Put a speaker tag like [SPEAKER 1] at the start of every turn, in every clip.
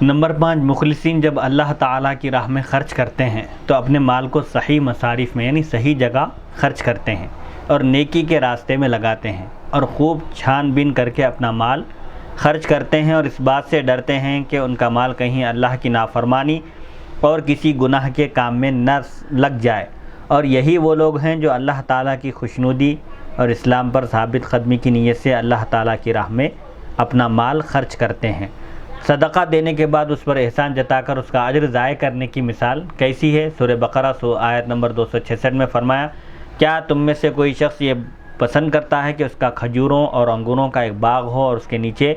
[SPEAKER 1] Number 5، مخلصین جب اللہ تعالیٰ کی راہ میں خرچ کرتے ہیں تو اپنے مال کو صحیح مصارف میں یعنی صحیح جگہ خرچ کرتے ہیں اور نیکی کے راستے میں لگاتے ہیں اور خوب چھان بین کر کے اپنا مال خرچ کرتے ہیں اور اس بات سے ڈرتے ہیں کہ ان کا مال کہیں اللہ کی نافرمانی اور کسی گناہ کے کام میں نہ لگ جائے، اور یہی وہ لوگ ہیں جو اللہ تعالیٰ کی خوشنودی اور اسلام پر ثابت قدمی کی نیت سے اللہ تعالیٰ کی راہ میں اپنا مال خرچ کرتے ہیں۔ صدقہ دینے کے بعد اس پر احسان جتا کر اس کا اجر ضائع کرنے کی مثال کیسی ہے؟ سورہ بقرہ آیت نمبر 266 میں فرمایا، کیا تم میں سے کوئی شخص یہ پسند کرتا ہے کہ اس کا کھجوروں اور انگوروں کا ایک باغ ہو اور اس کے نیچے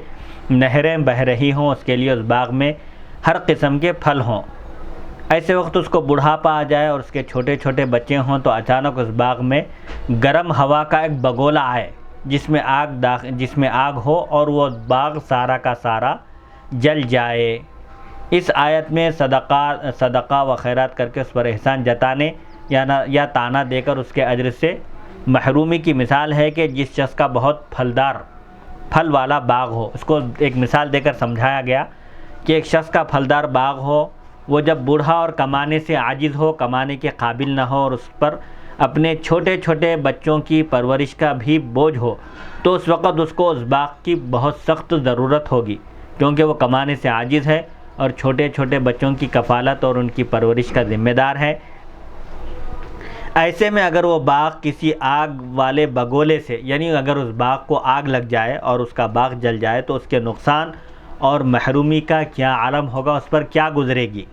[SPEAKER 1] نہریں بہہ رہی ہوں، اس کے لیے اس باغ میں ہر قسم کے پھل ہوں؟ ایسے وقت اس کو بڑھاپا آ جائے اور اس کے چھوٹے چھوٹے بچے ہوں تو اچانک اس باغ میں گرم ہوا کا ایک بگولا آئے جس میں آگ ہو اور وہ باغ سارا کا سارا جل جائے۔ اس آیت میں صدقہ و خیرات کر کے اس پر احسان جتانے یا تانا دے کر اس کے اجر سے محرومی کی مثال ہے کہ جس شخص کا بہت پھل والا باغ ہو، اس کو ایک مثال دے کر سمجھایا گیا کہ ایک شخص کا پھلدار باغ ہو، وہ جب بوڑھا اور کمانے سے عاجز ہو، کمانے کے قابل نہ ہو اور اس پر اپنے چھوٹے چھوٹے بچوں کی پرورش کا بھی بوجھ ہو، تو اس وقت اس کو اس باغ کی بہت سخت ضرورت ہوگی، کیونکہ وہ کمانے سے عاجز ہے اور چھوٹے چھوٹے بچوں کی کفالت اور ان کی پرورش کا ذمہ دار ہے۔ ایسے میں اگر وہ باغ کسی آگ والے بگولے سے، یعنی اگر اس باغ کو آگ لگ جائے اور اس کا باغ جل جائے تو اس کے نقصان اور محرومی کا کیا عالم ہوگا، اس پر کیا گزرے گی۔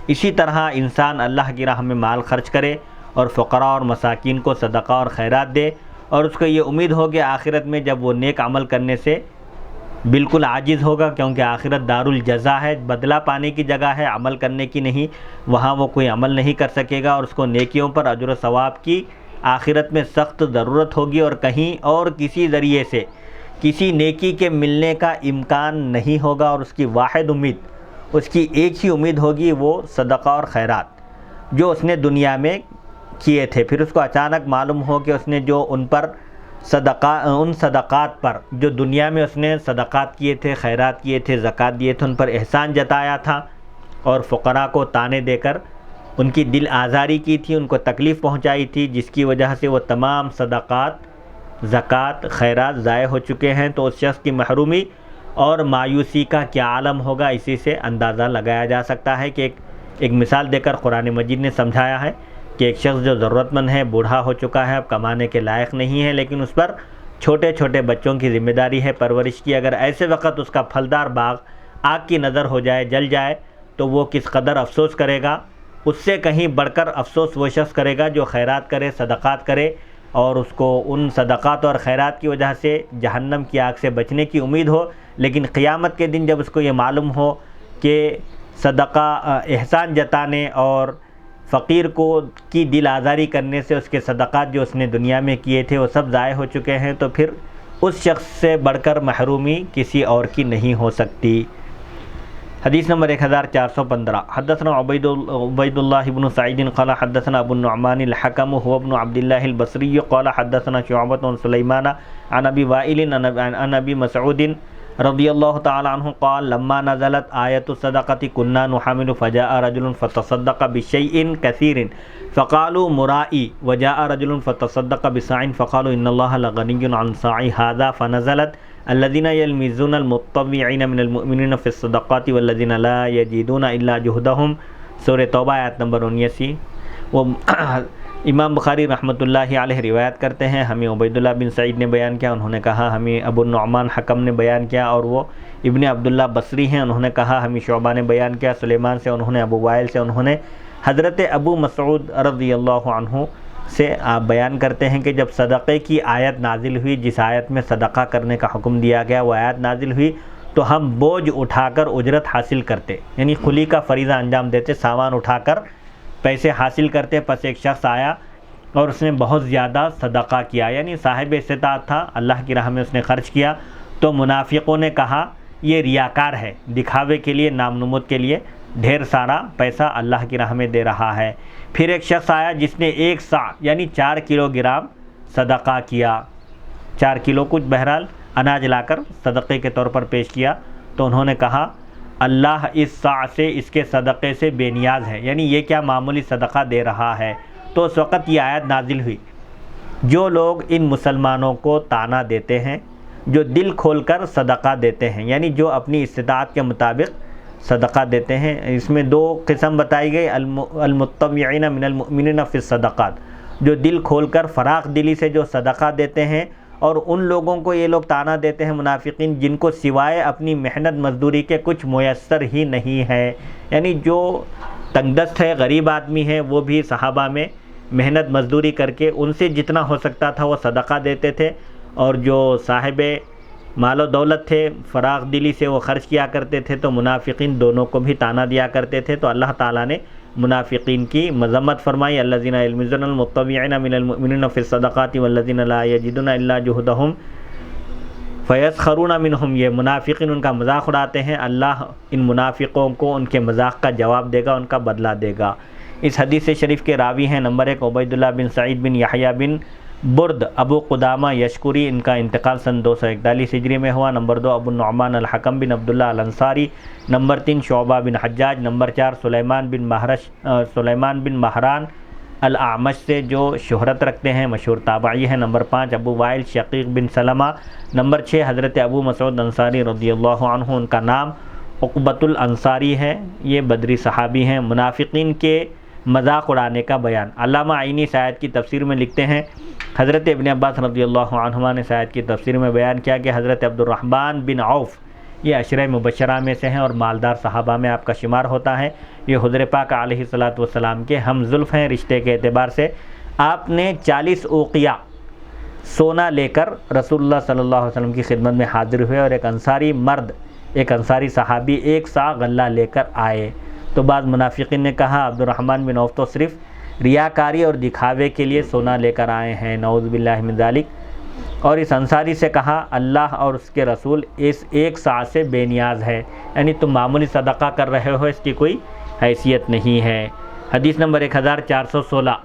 [SPEAKER 1] اسی طرح انسان اللہ کی راہ میں مال خرچ کرے اور فقراء اور مساکین کو صدقہ اور خیرات دے، اور اس کو یہ امید ہو کہ آخرت میں جب وہ نیک عمل کرنے سے بالکل عاجز ہوگا، کیونکہ آخرت دار الجزا ہے، بدلہ پانے کی جگہ ہے، عمل کرنے کی نہیں، وہاں وہ کوئی عمل نہیں کر سکے گا اور اس کو نیکیوں پر اجر و ثواب کی آخرت میں سخت ضرورت ہوگی، اور کہیں اور کسی ذریعے سے کسی نیکی کے ملنے کا امکان نہیں ہوگا، اور اس کی واحد امید، اس کی ایک ہی امید ہوگی، وہ صدقہ اور خیرات جو اس نے دنیا میں کیے تھے۔ پھر اس کو اچانک معلوم ہو کہ اس نے جو ان صدقات پر جو دنیا میں اس نے صدقات کیے تھے، خیرات کیے تھے، زکوٰۃ دیے تھے، ان پر احسان جتایا تھا اور فقراء کو طعنے دے کر ان کی دل آزاری کی تھی، ان کو تکلیف پہنچائی تھی، جس کی وجہ سے وہ تمام صدقات، زکوٰۃ، خیرات ضائع ہو چکے ہیں، تو اس شخص کی محرومی اور مایوسی کا کیا عالم ہوگا، اسی سے اندازہ لگایا جا سکتا ہے کہ ایک مثال دے کر قرآن مجید نے سمجھایا ہے کہ ایک شخص جو ضرورت مند ہے، بوڑھا ہو چکا ہے، اب کمانے کے لائق نہیں ہے، لیکن اس پر چھوٹے چھوٹے بچوں کی ذمہ داری ہے پرورش کی، اگر ایسے وقت اس کا پھلدار باغ آگ کی نظر ہو جائے، جل جائے، تو وہ کس قدر افسوس کرے گا۔ اس سے کہیں بڑھ کر افسوس وہ شخص کرے گا جو خیرات کرے، صدقات کرے، اور اس کو ان صدقات اور خیرات کی وجہ سے جہنم کی آگ سے بچنے کی امید ہو، لیکن قیامت کے دن جب اس کو یہ معلوم ہو کہ صدقہ، احسان جتانے اور فقیر کی دل آزاری کرنے سے اس کے صدقات جو اس نے دنیا میں کیے تھے وہ سب ضائع ہو چکے ہیں، تو پھر اس شخص سے بڑھ کر محرومی کسی اور کی نہیں ہو سکتی۔ حدیث نمبر 1415، حدثنا عبید اللہ بن سعید قال حدثنا ابو النعمان الحکم هو ابن عبد الله البصری قال حدثنا شعبۃ عن سلیمان عن ابی وائل عن ابی مسعود رضی اللہ تعالی عنہ قال لما نزلت آیت الصدقۃ كنا نحمل فجاء رجل فتصدق بشیء کثیر فقالوا مرائی وجاء رجل فتصدق بصاع فقالوا ان اللہ لغنی عن صاع هذا فنزلت الذين يلمزون المتطوعين من المؤمنين في الصدقات والذين لا يجدون الا جهدهم، سورہ توبہ آیت نمبر 79۔ وہ امام بخاری رحمۃ اللہ علیہ روایت کرتے ہیں، ہمیں عبید اللہ بن سعید نے بیان کیا، انہوں نے کہا ہمیں ابو النعمان حکم نے بیان کیا، اور وہ ابن عبداللہ بصری ہیں، انہوں نے کہا ہمیں شعبہ نے بیان کیا، سلیمان سے، انہوں نے ابو وائل سے، انہوں نے حضرت ابو مسعود رضی اللہ عنہ سے آپ بیان کرتے ہیں کہ جب صدقے کی آیت نازل ہوئی، جس آیت میں صدقہ کرنے کا حکم دیا گیا، وہ آیت نازل ہوئی تو ہم بوجھ اٹھا کر اجرت حاصل کرتے، یعنی خلی کا فریضہ انجام دیتے، سامان اٹھا کر پیسے حاصل کرتے۔ پس ایک شخص آیا اور اس نے بہت زیادہ صدقہ کیا، یعنی صاحب استطاعت تھا، اللہ کی راہ میں اس نے خرچ کیا، تو منافقوں نے کہا یہ ریاکار ہے، دکھاوے کے لیے، نام نمود کے لیے ڈھیر سارا پیسہ اللہ کی راہ میں دے رہا ہے۔ پھر ایک شخص آیا جس نے 1 صاع یعنی 4 کلو گرام صدقہ کیا، 4 کلو کچھ بہرحال اناج لا کر صدقے کے طور پر پیش کیا، تو انہوں نے کہا اللہ اس سع سے، اس کے صدقے سے بے نیاز ہے، یعنی یہ کیا معمولی صدقہ دے رہا ہے۔ تو اس وقت یہ آیت نازل ہوئی، جو لوگ ان مسلمانوں کو طعنہ دیتے ہیں، جو دل کھول کر صدقہ دیتے ہیں، یعنی جو اپنی استطاعت کے مطابق صدقہ دیتے ہیں۔ اس میں دو قسم بتائی گئی، المتطوعین من المؤمنین فی الصدقات، جو دل کھول کر فراخ دلی سے جو صدقہ دیتے ہیں، اور ان لوگوں کو یہ لوگ طعنہ دیتے ہیں منافقین، جن کو سوائے اپنی محنت مزدوری کے کچھ میسر ہی نہیں ہے، یعنی جو تنگ دست ہے، غریب آدمی ہے، وہ بھی صحابہ میں محنت مزدوری کر کے ان سے جتنا ہو سکتا تھا وہ صدقہ دیتے تھے، اور جو صاحب مال و دولت تھے فراخ دلی سے وہ خرچ کیا کرتے تھے، تو منافقین دونوں کو بھی طعنہ دیا کرتے تھے۔ تو اللہ تعالیٰ نے منافقین کی مذمت فرمائی، الذین یلمزون المتطوعین من المؤمنین فی الصدقات والذین لا یجدون الا جہدہم فیسخرون منہم، یہ منافقین ان کا مذاق اڑاتے ہیں، اللہ ان منافقوں کو ان کے مذاق کا جواب دے گا، ان کا بدلہ دے گا۔ اس حدیث شریف کے راوی ہیں، نمبر 1 عبید اللہ بن سعید بن یحییٰ بن برد ابو قدامہ یشکری، ان کا انتقال سن 241 ہجری میں ہوا۔ نمبر 2 ابو النعمان الحکم بن عبداللہ الانصاری۔ نمبر 3 شعبہ بن حجاج۔ نمبر 4 سلیمان بن مہران الاعمش سے جو شہرت رکھتے ہیں، مشہور تابعی ہیں۔ نمبر 5 ابو وائل شقیق بن سلمہ۔ نمبر 6 حضرت ابو مسعود انصاری رضی اللہ عنہ، ان کا نام عقبۃ الانصاری ہے، یہ بدری صحابی ہیں۔ منافقین کے مذاق اڑانے کا بیان، علامہ عینی اس آیت کی تفسیر میں لکھتے ہیں، حضرت ابن عباس رضی اللہ عنہما نے اس آیت کی تفسیر میں بیان کیا کہ حضرت عبد الرحمن بن عوف یہ عشرہ مبشرہ میں سے ہیں اور مالدار صحابہ میں آپ کا شمار ہوتا ہے۔ یہ حضور پاک علیہ الصلاۃ والسلام کے ہم زلف ہیں رشتے کے اعتبار سے۔ آپ نے 40 اوقیہ سونا لے کر رسول اللہ صلی اللہ علیہ وسلم کی خدمت میں حاضر ہوئے، اور ایک انصاری مرد، ایک انصاری صحابی 1 صاع غلہ لے کر آئے۔ تو بعض منافقین نے کہا عبد الرحمن بن عوف تو صرف ریاکاری اور دکھاوے کے لیے سونا لے کر آئے ہیں، نعوذ باللہ من ذالک، اور اس انصاری سے کہا اللہ اور اس کے رسول اس 1 صاع سے بے نیاز ہے، یعنی تم معمولی صدقہ کر رہے ہو، اس کی کوئی حیثیت نہیں ہے۔ حدیث نمبر 1416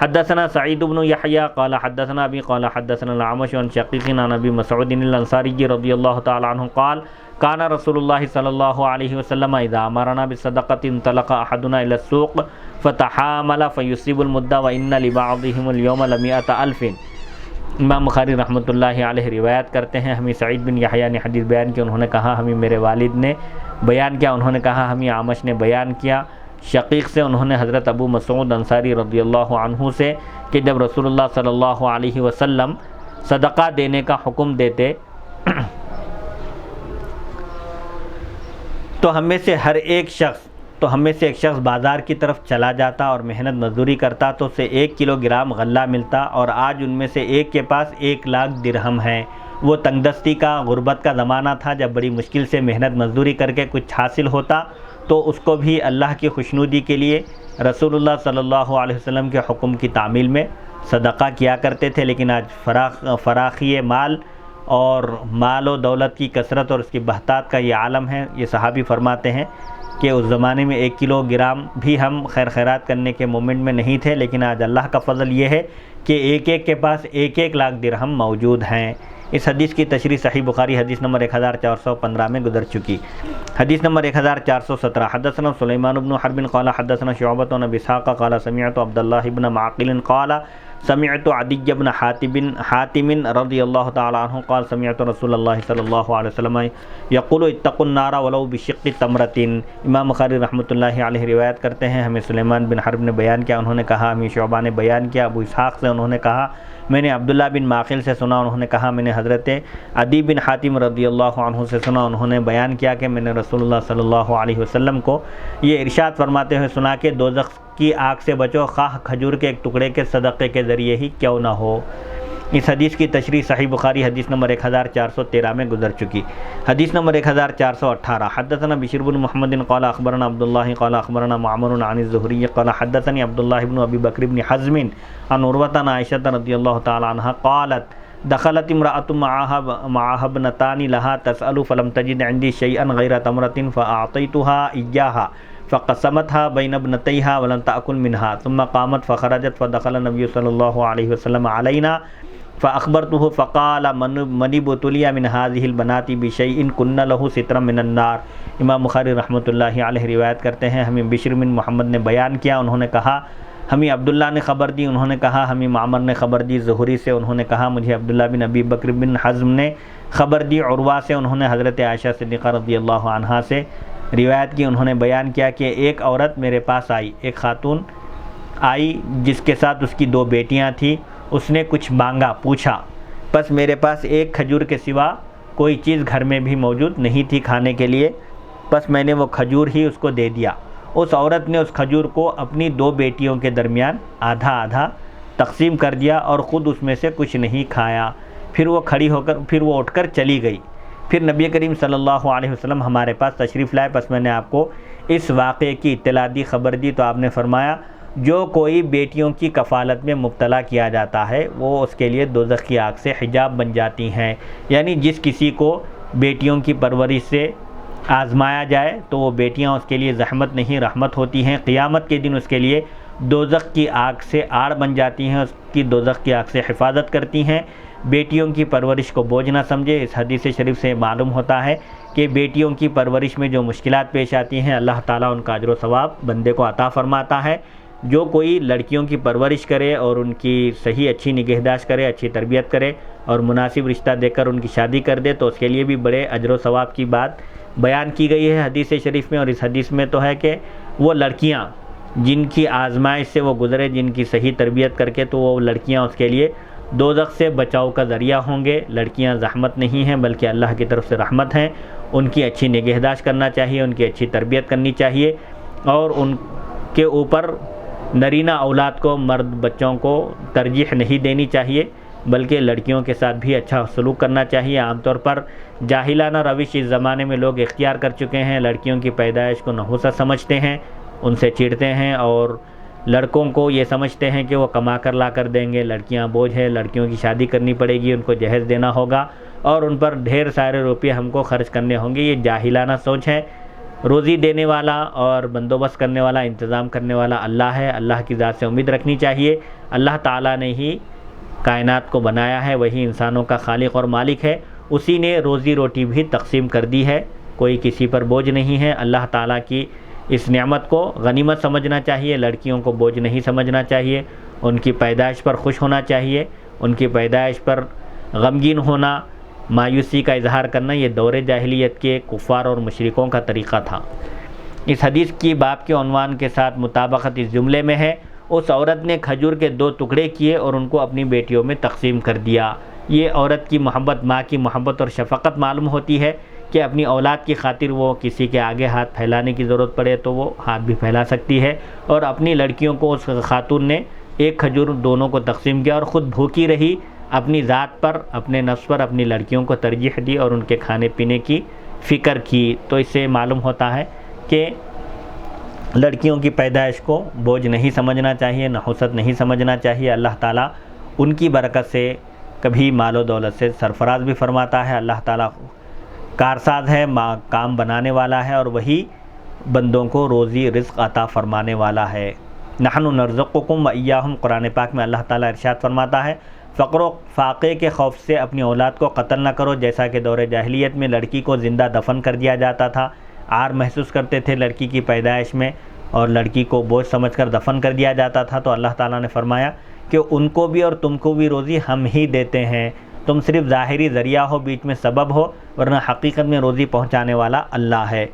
[SPEAKER 1] حدثنا سعید بن یحییٰ قال حدثنا ابی قال حدثنا الاعمش عن شقیق عن ابی مسعود الانصاری رضی اللہ تعالی عنہ قال کان رسول اللہ صلی اللہ علیہ وسلم اذا امرنا بالصدقۃ انطلق احدنا الى السوق فتحامل فيصيب المد وان لبعضهم اليوم ل100,000۔ امام بخاری رحمۃ اللہ علیہ روایت کرتے ہیں، ہمیں سعید بن یحییٰ نے حدیث بیان کی، انہوں نے کہا ہمیں میرے والد نے بیان کیا، انہوں نے کہا ہمیں اعمش نے بیان کیا شقیق سے، انہوں نے حضرت ابو مسعود انصاری رضی اللہ عنہ سے کہ جب رسول اللہ صلی اللہ علیہ وسلم صدقہ دینے کا حکم دیتے تو ہم میں سے ایک شخص بازار کی طرف چلا جاتا اور محنت مزدوری کرتا تو اسے 1 کلو گرام غلہ ملتا، اور آج ان میں سے ایک کے پاس 1 لاکھ درہم ہے۔ وہ تنگ دستی کا، غربت کا زمانہ تھا، جب بڑی مشکل سے محنت مزدوری کر کے کچھ حاصل ہوتا تو اس کو بھی اللہ کی خوشنودی کے لیے رسول اللہ صلی اللہ علیہ وسلم کے حکم کی تعمیل میں صدقہ کیا کرتے تھے۔ لیکن آج فراخی مال اور مال و دولت کی کثرت اور اس کی بہتات کا یہ عالم ہے۔ یہ صحابی فرماتے ہیں کہ اس زمانے میں 1 کلو گرام بھی ہم خیرات کرنے کے مومنٹ میں نہیں تھے، لیکن آج اللہ کا فضل یہ ہے کہ ایک کے پاس 1 لاکھ درہم موجود ہیں۔ اس حدیث کی تشریح صحیح بخاری حدیث نمبر 1415 میں گزر چکی۔ حدیث نمبر 1417 حدثنا سلیمان بن حرب قال حدثنا شعبۃ عن ابی اسحاق قال سمعت عبد الله بن معقل قال سمعت عدی بن حاتم رضی اللہ تعالی عنہ قال سمعت رسول اللہ صلی اللہ علیہ وسلم یقول اتقوا النار ولو بشق تمرۃ۔ امام بخاری رحمۃ اللہ علیہ روایت کرتے ہیں، ہمیں سلیمان بن حرب نے بیان کیا، انہوں نے کہا ہمیں شعبہ نے بیان کیا ابو اسحاق سے، انہوں نے کہا میں نے عبداللہ بن معقل سے سنا، انہوں نے کہا میں نے حضرت عدی بن حاتم رضی اللہ عنہ سے سنا، انہوں نے بیان کیا کہ میں نے رسول اللہ صلی اللہ علیہ وسلم کو یہ ارشاد فرماتے ہوئے سنا کہ دوزخ کی آگ سے بچو، خواہ کھجور کے ایک ٹکڑے کے صدقے کے ذریعے ہی کیوں نہ ہو۔ اس حدیث کی تشریح صحیح بخاری حدیث نمبر 1413 میں گزر چکی۔ حدیث نمبر 1418 حدثنا بشر بن محمد قال اخبرنا عبد الله قال اخبرنا معمر عن الزهري قال حدثني عبد الله بن ابي بكر بن حزم عن عروة عائشة رضي الله تعالى عنها قالت دخلت امرأة معها ابنتان لها تسأل فلم تجد عندي شيئا غير تمرة فأعطيتها إياها فقسمتها بين ابنتيها ولم تأكل منها ثم قامت فخرجت فدخل النبي صلى الله عليه وسلم علينا فأخبرته فقال من ابتلي من هذه البنات بشيء كن له سترا من النار۔ امام بخاری رحمۃ اللہ علیہ روایت کرتے ہیں، ہمیں بشر بن محمد نے بیان کیا، انہوں نے کہا ہمیں عبداللہ نے خبر دی، انہوں نے کہا ہمیں معمر نے خبر دی زہری سے، انہوں نے کہا مجھے عبداللہ بن ابی بکر بن حزم نے خبر دی عروہ سے، انہوں نے حضرت عائشہ صدیقہ رضی اللہ عنہا سے روایت کی، انہوں نے بیان کیا کہ ایک عورت میرے پاس آئی، ایک خاتون آئی جس کے ساتھ اس کی 2 بیٹیاں تھیں، اس نے کچھ مانگا، پوچھا، بس میرے پاس ایک کھجور کے سوا کوئی چیز گھر میں بھی موجود نہیں تھی کھانے کے لیے، بس میں نے وہ کھجور ہی اس کو دے دیا۔ اس عورت نے اس کھجور کو اپنی 2 بیٹیوں کے درمیان آدھا آدھا تقسیم کر دیا اور خود اس میں سے کچھ نہیں کھایا، پھر وہ اٹھ کر چلی گئی۔ پھر نبی کریم صلی اللہ علیہ وسلم ہمارے پاس تشریف لائے، پس میں نے آپ کو اس واقعے کی اطلاع دی، خبر دی، تو آپ نے فرمایا جو کوئی بیٹیوں کی کفالت میں مبتلا کیا جاتا ہے وہ اس کے لیے دوزخ کی آگ سے حجاب بن جاتی ہیں، یعنی جس کسی کو بیٹیوں کی پرورش سے آزمایا جائے تو وہ بیٹیاں اس کے لیے زحمت نہیں رحمت ہوتی ہیں، قیامت کے دن اس کے لیے دوزخ کی آگ سے آڑ بن جاتی ہیں، اس کی دوزخ کی آگ سے حفاظت کرتی ہیں۔ بیٹیوں کی پرورش کو بوجھ نہ سمجھے۔ اس حدیث شریف سے معلوم ہوتا ہے کہ بیٹیوں کی پرورش میں جو مشکلات پیش آتی ہیں اللہ تعالیٰ ان کا اجر و ثواب بندے کو عطا فرماتا ہے۔ جو کوئی لڑکیوں کی پرورش کرے اور ان کی صحیح اچھی نگہداشت کرے، اچھی تربیت کرے اور مناسب رشتہ دے کر ان کی شادی کر دے تو اس کے لیے بھی بڑے اجر و ثواب کی بات بیان کی گئی ہے حدیث شریف میں۔ اور اس حدیث میں تو ہے کہ وہ لڑکیاں جن کی آزمائش سے وہ گزرے، جن کی صحیح تربیت کر کے، تو وہ لڑکیاں اس کے لیے دوزخ سے بچاؤ کا ذریعہ ہوں گے۔ لڑکیاں زحمت نہیں ہیں بلکہ اللہ کی طرف سے رحمت ہیں، ان کی اچھی نگہداشت کرنا چاہیے، ان کی اچھی تربیت کرنی چاہیے اور ان کے اوپر نرینہ اولاد کو، مرد بچوں کو ترجیح نہیں دینی چاہیے بلکہ لڑکیوں کے ساتھ بھی اچھا سلوک کرنا چاہیے۔ عام طور پر جاہلانہ روش اس زمانے میں لوگ اختیار کر چکے ہیں، لڑکیوں کی پیدائش کو نحوست سمجھتے ہیں، ان سے چڑھتے ہیں اور لڑکوں کو یہ سمجھتے ہیں کہ وہ کما کر لا کر دیں گے، لڑکیاں بوجھ ہے، لڑکیوں کی شادی کرنی پڑے گی، ان کو جہیز دینا ہوگا اور ان پر ڈھیر سارے روپے ہم کو خرچ کرنے ہوں گے۔ یہ جاہلانہ سوچ ہے۔ روزی دینے والا اور بندوبست کرنے والا، انتظام کرنے والا اللہ ہے۔ اللہ کی ذات سے امید رکھنی چاہیے۔ اللہ تعالیٰ نے ہی کائنات کو بنایا ہے، وہی انسانوں کا خالق اور مالک ہے، اسی نے روزی روٹی بھی تقسیم کر دی ہے، کوئی کسی پر بوجھ نہیں ہے۔ اللہ تعالیٰ کی اس نعمت کو غنیمت سمجھنا چاہیے، لڑکیوں کو بوجھ نہیں سمجھنا چاہیے، ان کی پیدائش پر خوش ہونا چاہیے، ان کی پیدائش پر غمگین ہونا، مایوسی کا اظہار کرنا یہ دور جاہلیت کے کفار اور مشرکوں کا طریقہ تھا۔ اس حدیث کی باب کے عنوان کے ساتھ مطابقت اس جملے میں ہے، اس عورت نے کھجور کے 2 ٹکڑے کیے اور ان کو اپنی بیٹیوں میں تقسیم کر دیا۔ یہ عورت کی محبت، ماں کی محبت اور شفقت معلوم ہوتی ہے کہ اپنی اولاد کی خاطر وہ کسی کے آگے ہاتھ پھیلانے کی ضرورت پڑے تو وہ ہاتھ بھی پھیلا سکتی ہے، اور اپنی لڑکیوں کو اس خاتون نے ایک کھجور دونوں کو تقسیم کیا اور خود بھوکی رہی، اپنی ذات پر، اپنے نفس پر اپنی لڑکیوں کو ترجیح دی اور ان کے کھانے پینے کی فکر کی۔ تو اس سے معلوم ہوتا ہے کہ لڑکیوں کی پیدائش کو بوجھ نہیں سمجھنا چاہیے، نحوست نہیں سمجھنا چاہیے۔ اللہ تعالیٰ ان کی برکت سے کبھی مال و دولت سے سرفراز بھی فرماتا ہے۔ اللہ تعالیٰ کارساز ہے، کام بنانے والا ہے اور وہی بندوں کو روزی رزق عطا فرمانے والا ہے۔ نحن نرزقکم و ایاہم، قرآن پاک میں اللہ تعالیٰ ارشاد فرماتا ہے فقر و فاقے کے خوف سے اپنی اولاد کو قتل نہ کرو، جیسا کہ دور جاہلیت میں لڑکی کو زندہ دفن کر دیا جاتا تھا، عار محسوس کرتے تھے لڑکی کی پیدائش میں اور لڑکی کو بوجھ سمجھ کر دفن کر دیا جاتا تھا، تو اللہ تعالیٰ نے فرمایا کہ ان کو بھی اور تم کو بھی روزی ہم ہی دیتے ہیں، تم صرف ظاہری ذریعہ ہو، بیچ میں سبب ہو، ورنہ حقیقت میں روزی پہنچانے والا اللہ ہے۔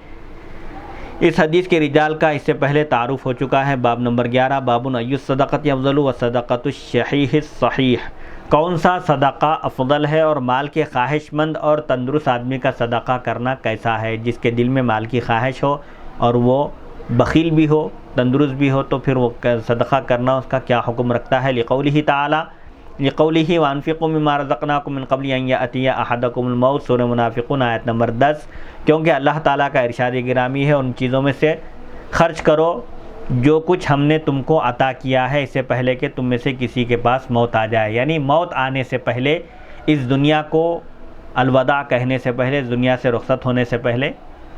[SPEAKER 1] اس حدیث کے رجال کا اس سے پہلے تعارف ہو چکا ہے۔ باب نمبر 11، باب ای الصدقۃ افضل وصدقۃ الشحیح الصحیح، کون سا صدقہ افضل ہے اور مال کے خواہش مند اور تندرست آدمی کا صدقہ کرنا کیسا ہے؟ جس کے دل میں مال کی خواہش ہو اور وہ بخیل بھی ہو، تندرست بھی ہو، تو پھر وہ صدقہ کرنا اس کا کیا حکم رکھتا ہے؟ لقولہ تعالی، لقولہ وانفقوا مما رزقناکم من قبل ان یأتی احدکم الموت، سورہ منافقون آیت نمبر 10، کیونکہ اللہ تعالیٰ کا ارشاد گرامی ہے ان چیزوں میں سے خرچ کرو جو کچھ ہم نے تم کو عطا کیا ہے اس سے پہلے کہ تم میں سے کسی کے پاس موت آ جائے، یعنی موت آنے سے پہلے، اس دنیا کو الوداع کہنے سے پہلے، دنیا سے رخصت ہونے سے پہلے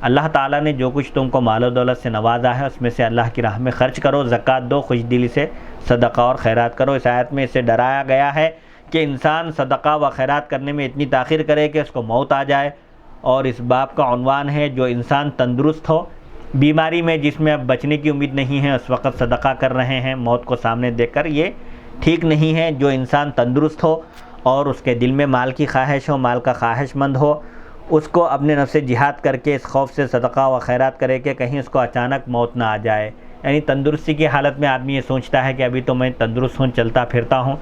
[SPEAKER 1] اللہ تعالیٰ نے جو کچھ تم کو مال و دولت سے نوازا ہے اس میں سے اللہ کی راہ میں خرچ کرو، زکوٰۃ دو، خوش دلی سے صدقہ اور خیرات کرو۔ اس آیت میں اسے ڈرایا گیا ہے کہ انسان صدقہ و خیرات کرنے میں اتنی تاخیر کرے کہ اس کو موت آ جائے، اور اس باب کا عنوان ہے جو انسان تندرست ہو، بیماری میں جس میں اب بچنے کی امید نہیں ہے، اس وقت صدقہ کر رہے ہیں موت کو سامنے دیکھ کر، یہ ٹھیک نہیں ہے۔ جو انسان تندرست ہو اور اس کے دل میں مال کی خواہش ہو، مال کا خواہش مند ہو، اس کو اپنے نفس سے جہاد کر کے اس خوف سے صدقہ و خیرات کرے کہ کہیں اس کو اچانک موت نہ آ جائے۔ یعنی تندرستی کی حالت میں آدمی یہ سوچتا ہے کہ ابھی تو میں تندرست ہوں، چلتا پھرتا ہوں،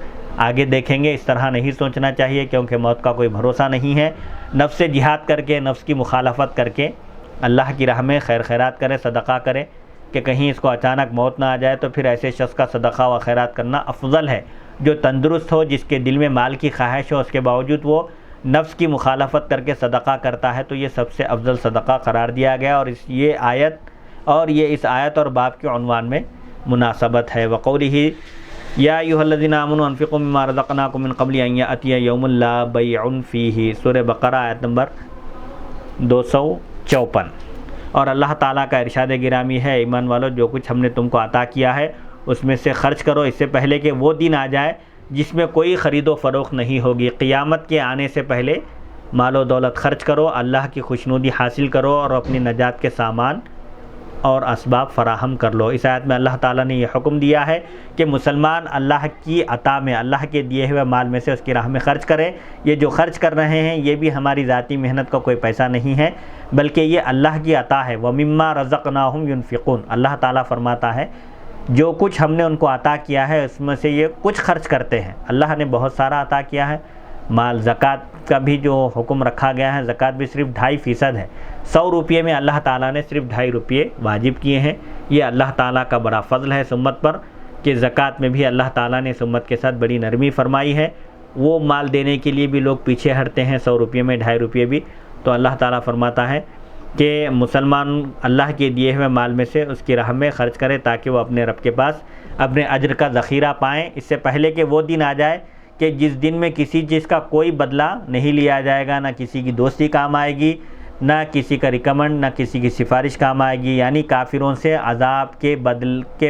[SPEAKER 1] آگے دیکھیں گے، اس طرح نہیں سوچنا چاہیے، کیونکہ موت کا کوئی بھروسہ نہیں ہے۔ نفس سے جہاد کر کے، نفس کی مخالفت کر کے اللہ کی راہ میں خیر خیرات کرے، صدقہ کرے کہ کہیں اس کو اچانک موت نہ آ جائے، تو پھر ایسے شخص کا صدقہ و خیرات کرنا افضل ہے۔ جو تندرست ہو، جس کے دل میں مال کی خواہش ہو، اس کے باوجود وہ نفس کی مخالفت کر کے صدقہ کرتا ہے، تو یہ سب سے افضل صدقہ قرار دیا گیا، اور یہ اس آیت اور باب کے عنوان میں مناسبت ہے۔ وقولہ یا ایھا الذین آمنوا انفقوا مما رزقناکم من قبل ان یأتی یوم لا بیع فیہ، سورہ بقرہ آیت نمبر 254۔ اور اللہ تعالیٰ کا ارشاد گرامی ہے، ایمان والو جو کچھ ہم نے تم کو عطا کیا ہے اس میں سے خرچ کرو، اس سے پہلے کہ وہ دن آ جائے جس میں کوئی خرید و فروخت نہیں ہوگی۔ قیامت کے آنے سے پہلے مال و دولت خرچ کرو، اللہ کی خوشنودی حاصل کرو، اور اپنی نجات کے سامان اور اسباب فراہم کر لو۔ اس آیت میں اللہ تعالیٰ نے یہ حکم دیا ہے کہ مسلمان اللہ کی عطا میں، اللہ کے دیے ہوئے مال میں سے اس کی راہ میں خرچ کرے۔ یہ جو خرچ کر رہے ہیں یہ بھی ہماری ذاتی محنت کا کوئی پیسہ نہیں ہے، بلکہ یہ اللہ کی عطا ہے۔ وَمِمَّا رَزَقْنَاهُمْ يُنْفِقُونَ، اللہ تعالیٰ فرماتا ہے جو کچھ ہم نے ان کو عطا کیا ہے اس میں سے یہ کچھ خرچ کرتے ہیں۔ اللہ نے بہت سارا عطا کیا ہے مال۔ زکوٰۃ کا بھی جو حکم رکھا گیا ہے، زکوٰۃ بھی صرف 2.5% ہے۔ 100 روپے میں اللہ تعالیٰ نے صرف 2.5 روپے واجب کیے ہیں۔ یہ اللہ تعالیٰ کا بڑا فضل ہے اس امت پر کہ زکوٰۃ میں بھی اللہ تعالیٰ نے اس امت کے ساتھ بڑی نرمی فرمائی ہے۔ وہ مال دینے کے لیے بھی لوگ پیچھے ہٹتے ہیں، 100 روپے میں 2.5 روپے بھی، تو اللہ تعالیٰ فرماتا ہے کہ مسلمان اللہ کے دیے ہوئے مال میں سے اس کی راہ میں خرچ کرے تاکہ وہ اپنے رب کے پاس اپنے اجر کا ذخیرہ پائیں، اس سے پہلے کہ وہ دن آ جائے کہ جس دن میں کسی چیز کا کوئی بدلہ نہیں لیا جائے گا، نہ کسی کی دوستی کام آئے گی، نہ کسی کا ریکمنڈ، نہ کسی کی سفارش کام آئے گی۔ یعنی کافروں سے عذاب کے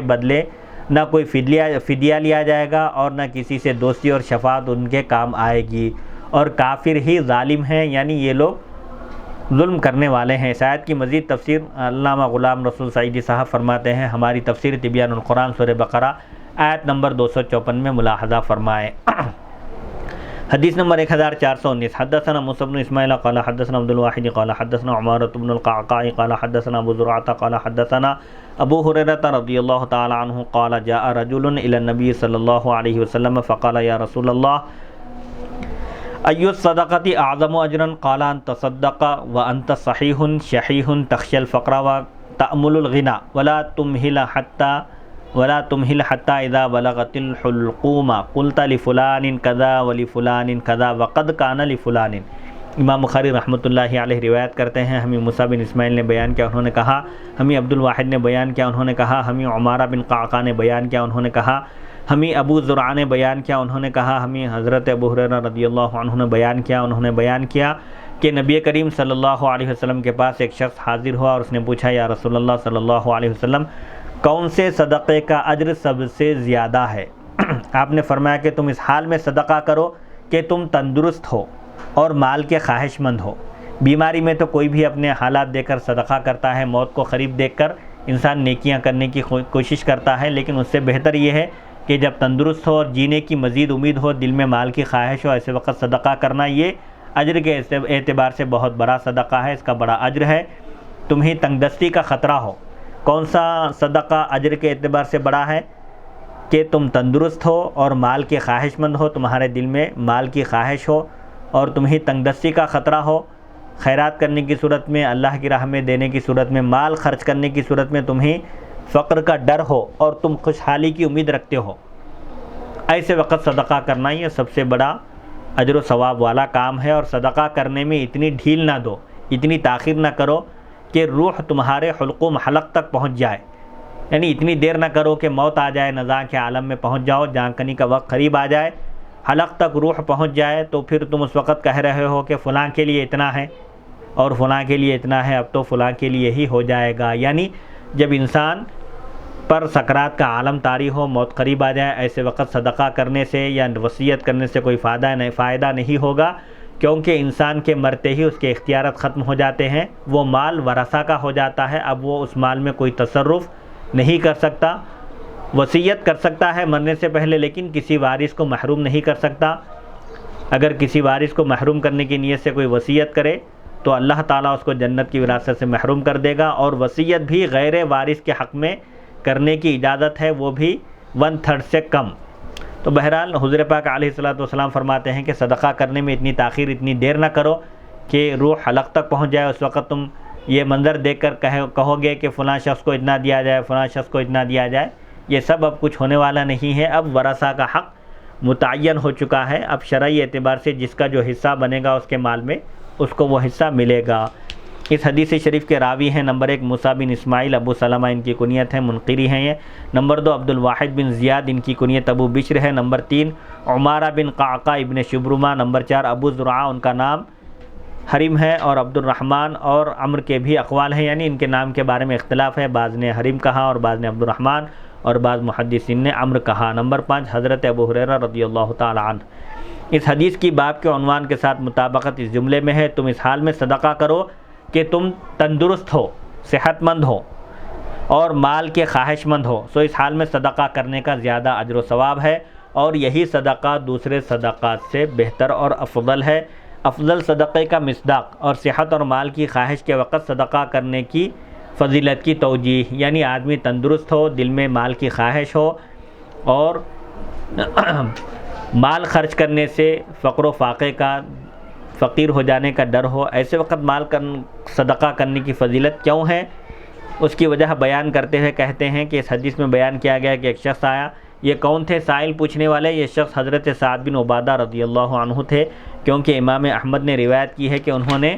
[SPEAKER 1] بدلے نہ کوئی فدیہ لیا جائے گا، اور نہ کسی سے دوستی اور شفاعت ان کے کام آئے گی، اور کافر ہی ظالم ہیں، یعنی یہ لوگ ظلم کرنے والے ہیں۔ اس آیت کی مزید تفسیر علامہ غلام رسول سعیدی صاحب فرماتے ہیں، ہماری تفسیر تبیان القرآن سورہ بقرہ آیت نمبر 254 میں ملاحظہ فرمائیں۔ حدیث نمبر 1419، حدثنا موسیٰ بن اسماعیل قال حدثنا عبد الواحد قال حدثنا عمارة بن القعقاع قال حدثنا ابو زرعة قال حدثنا ابو هريرة رضی اللہ تعالی عنہ قال جاء رجل الى النبي صلی اللہ علیہ وسلم فقال یا رسول اللہ ای الصدقۃ اعظم اجرا قال ان تصدق وانت صحیح شحیح تخشى الفقر وتأمل الغنى ولا تمهل حتى اذا بلغت الحلقوم قلت لفلان كذا ولفلان كذا وقد كان لفلان۔ امام بخاری رحمۃ اللہ علیہ روایت کرتے ہیں، ہمیں موسیٰ بن اسماعیل نے بیان کیا، انہوں نے کہا، ہمیں عبد الواحد نے بیان کیا، انہوں نے کہا، ہمیں عمارہ بن قعقاع نے بیان کیا، انہوں نے کہا، ہمیں ابو زرعہ نے بیان کیا، انہوں نے کہا، ہمیں حضرت ابو ہریرہ رضی اللہ عنہ نے بیان کیا، انہوں نے بیان کیا کہ نبی کریم صلی اللہ علیہ وسلم کے پاس ایک شخص حاضر ہوا اور اس نے پوچھا، یا رسول اللہ صلی اللہ علیہ وسلم کون سے صدقے کا اجر سب سے زیادہ ہے؟ آپ نے فرمایا کہ تم اس حال میں صدقہ کرو کہ تم تندرست ہو اور مال کے خواہش مند ہو۔ بیماری میں تو کوئی بھی اپنے حالات دیکھ کر صدقہ کرتا ہے، موت کو قریب دیکھ کر انسان نیکیاں کرنے کی کوشش کرتا ہے، لیکن اس سے بہتر یہ ہے کہ جب تندرست ہو اور جینے کی مزید امید ہو، دل میں مال کی خواہش ہو، ایسے وقت صدقہ کرنا یہ اجر کے اعتبار سے بہت بڑا صدقہ ہے، اس کا بڑا اجر ہے۔ تمہیں تنگ دستی کا خطرہ ہو، کون سا صدقہ اجر کے اعتبار سے بڑا ہے؟ کہ تم تندرست ہو اور مال کے خواہش مند ہو، تمہارے دل میں مال کی خواہش ہو اور تمہیں تنگ دستی کا خطرہ ہو، خیرات کرنے کی صورت میں، اللہ کی راہ میں دینے کی صورت میں، مال خرچ کرنے کی صورت میں تمہیں فقر کا ڈر ہو اور تم خوشحالی کی امید رکھتے ہو، ایسے وقت صدقہ کرنا یہ سب سے بڑا اجر و ثواب والا کام ہے۔ اور صدقہ کرنے میں اتنی ڈھیل نہ دو، اتنی تاخیر نہ کرو کہ روح تمہارے حلقوم حلق تک پہنچ جائے، یعنی اتنی دیر نہ کرو کہ موت آ جائے، نزاع کے عالم میں پہنچ جاؤ، جان کنی کا وقت قریب آ جائے، حلق تک روح پہنچ جائے، تو پھر تم اس وقت کہہ رہے ہو کہ فلاں کے لیے اتنا ہے اور فلاں کے لیے اتنا ہے، اب تو فلاں کے لیے ہی ہو جائے گا۔ یعنی جب انسان پر سکرات کا عالم طاری ہو، موت قریب آ جائے، ایسے وقت صدقہ کرنے سے یا وصیت کرنے سے کوئی فائدہ نہیں ہوگا، کیونکہ انسان کے مرتے ہی اس کے اختیارات ختم ہو جاتے ہیں، وہ مال ورثہ کا ہو جاتا ہے، اب وہ اس مال میں کوئی تصرف نہیں کر سکتا۔ وصیت کر سکتا ہے مرنے سے پہلے، لیکن کسی وارث کو محروم نہیں کر سکتا۔ اگر کسی وارث کو محروم کرنے کی نیت سے کوئی وصیت کرے تو اللہ تعالیٰ اس کو جنت کی وراثت سے محروم کر دے گا، اور وصیت بھی غیر وارث کے حق میں کرنے کی اجازت ہے، وہ بھی 1/3 سے کم۔ تو بہرحال حضور پاک علیہ الصلوۃ والسلام فرماتے ہیں کہ صدقہ کرنے میں اتنی تاخیر، اتنی دیر نہ کرو کہ روح حلق تک پہنچ جائے، اس وقت تم یہ منظر دیکھ کر کہو گے کہ فلاں شخص کو اتنا دیا جائے، فلاں شخص کو اتنا دیا جائے۔ یہ سب اب کچھ ہونے والا نہیں ہے، اب ورثہ کا حق متعین ہو چکا ہے، اب شرعی اعتبار سے جس کا جو حصہ بنے گا اس کے مال میں اس کو وہ حصہ ملے گا۔ اس حدیث شریف کے راوی ہیں نمبر 1 موسیٰ بن اسماعیل ابو سلمہ ان کی کنیت ہے، منقری ہیں یہ۔ نمبر 2 عبد الواحد بن زیاد ان کی کنیت ابو بشر ہے۔ نمبر 3 عمارہ بن قعقاع ابن شبرمہ۔ نمبر 4 ابو زرعہ ان کا نام حرم ہے، اور عبد الرحمن اور عمر کے بھی اقوال ہیں، یعنی ان کے نام کے بارے میں اختلاف ہے، بعض نے حرم کہا اور بعض نے عبد الرحمن اور بعض محدثین نے عمر کہا۔ نمبر 5 حضرت ابو ہریرہ رضی اللہ تعالی عنہ۔ اس حدیث کی باب کے عنوان کے ساتھ مطابقت اس جملے میں ہے، تم اس حال میں صدقہ کرو کہ تم تندرست ہو، صحت مند ہو اور مال کے خواہش مند ہو، سو اس حال میں صدقہ کرنے کا زیادہ اجر و ثواب ہے، اور یہی صدقہ دوسرے صدقات سے بہتر اور افضل ہے۔ افضل صدقے کا مصداق اور صحت اور مال کی خواہش کے وقت صدقہ کرنے کی فضیلت کی توجیہ، یعنی آدمی تندرست ہو، دل میں مال کی خواہش ہو، اور مال خرچ کرنے سے فقر و فاقے کا، فقیر ہو جانے کا ڈر ہو، ایسے وقت مال صدقہ کرنے کی فضیلت کیوں ہے، اس کی وجہ بیان کرتے ہوئے کہتے ہیں کہ اس حدیث میں بیان کیا گیا کہ ایک شخص آیا، یہ کون تھے سائل پوچھنے والے؟ یہ شخص حضرت سعد بن عبادہ رضی اللہ عنہ تھے، کیونکہ امام احمد نے روایت کی ہے کہ انہوں نے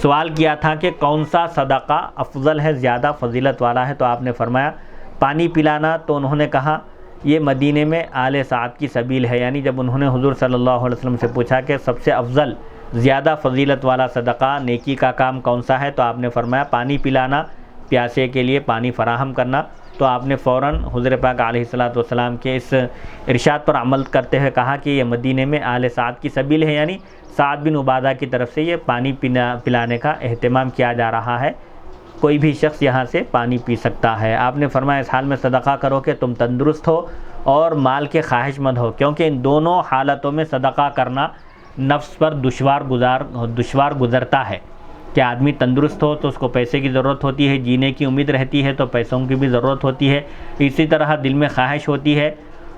[SPEAKER 1] سوال کیا تھا کہ کون سا صدقہ افضل ہے، زیادہ فضیلت والا ہے، تو آپ نے فرمایا پانی پلانا، تو انہوں نے کہا یہ مدینے میں آل سعد کی سبیل ہے، یعنی جب انہوں نے حضور صلی اللہ علیہ وسلم سے پوچھا کہ سب سے افضل، زیادہ فضیلت والا صدقہ، نیکی کا کام کون سا ہے، تو آپ نے فرمایا پانی پلانا، پیاسے کے لیے پانی فراہم کرنا، تو آپ نے فوراً حضور پاک علیہ الصلوۃ والسلام کے اس ارشاد پر عمل کرتے ہوئے کہا کہ یہ مدینے میں آل سعد کی سبیل ہے، یعنی سعد بن عبادہ کی طرف سے یہ پانی پلانے کا اہتمام کیا جا رہا ہے، کوئی بھی شخص یہاں سے پانی پی سکتا ہے۔ آپ نے فرمایا اس حال میں صدقہ کرو کہ تم تندرست ہو اور مال کے خواہش مند ہو، کیونکہ ان دونوں حالتوں میں صدقہ کرنا نفس پر دشوار گزرتا ہے، کہ آدمی تندرست ہو تو اس کو پیسے کی ضرورت ہوتی ہے، جینے کی امید رہتی ہے تو پیسوں کی بھی ضرورت ہوتی ہے، اسی طرح دل میں خواہش ہوتی ہے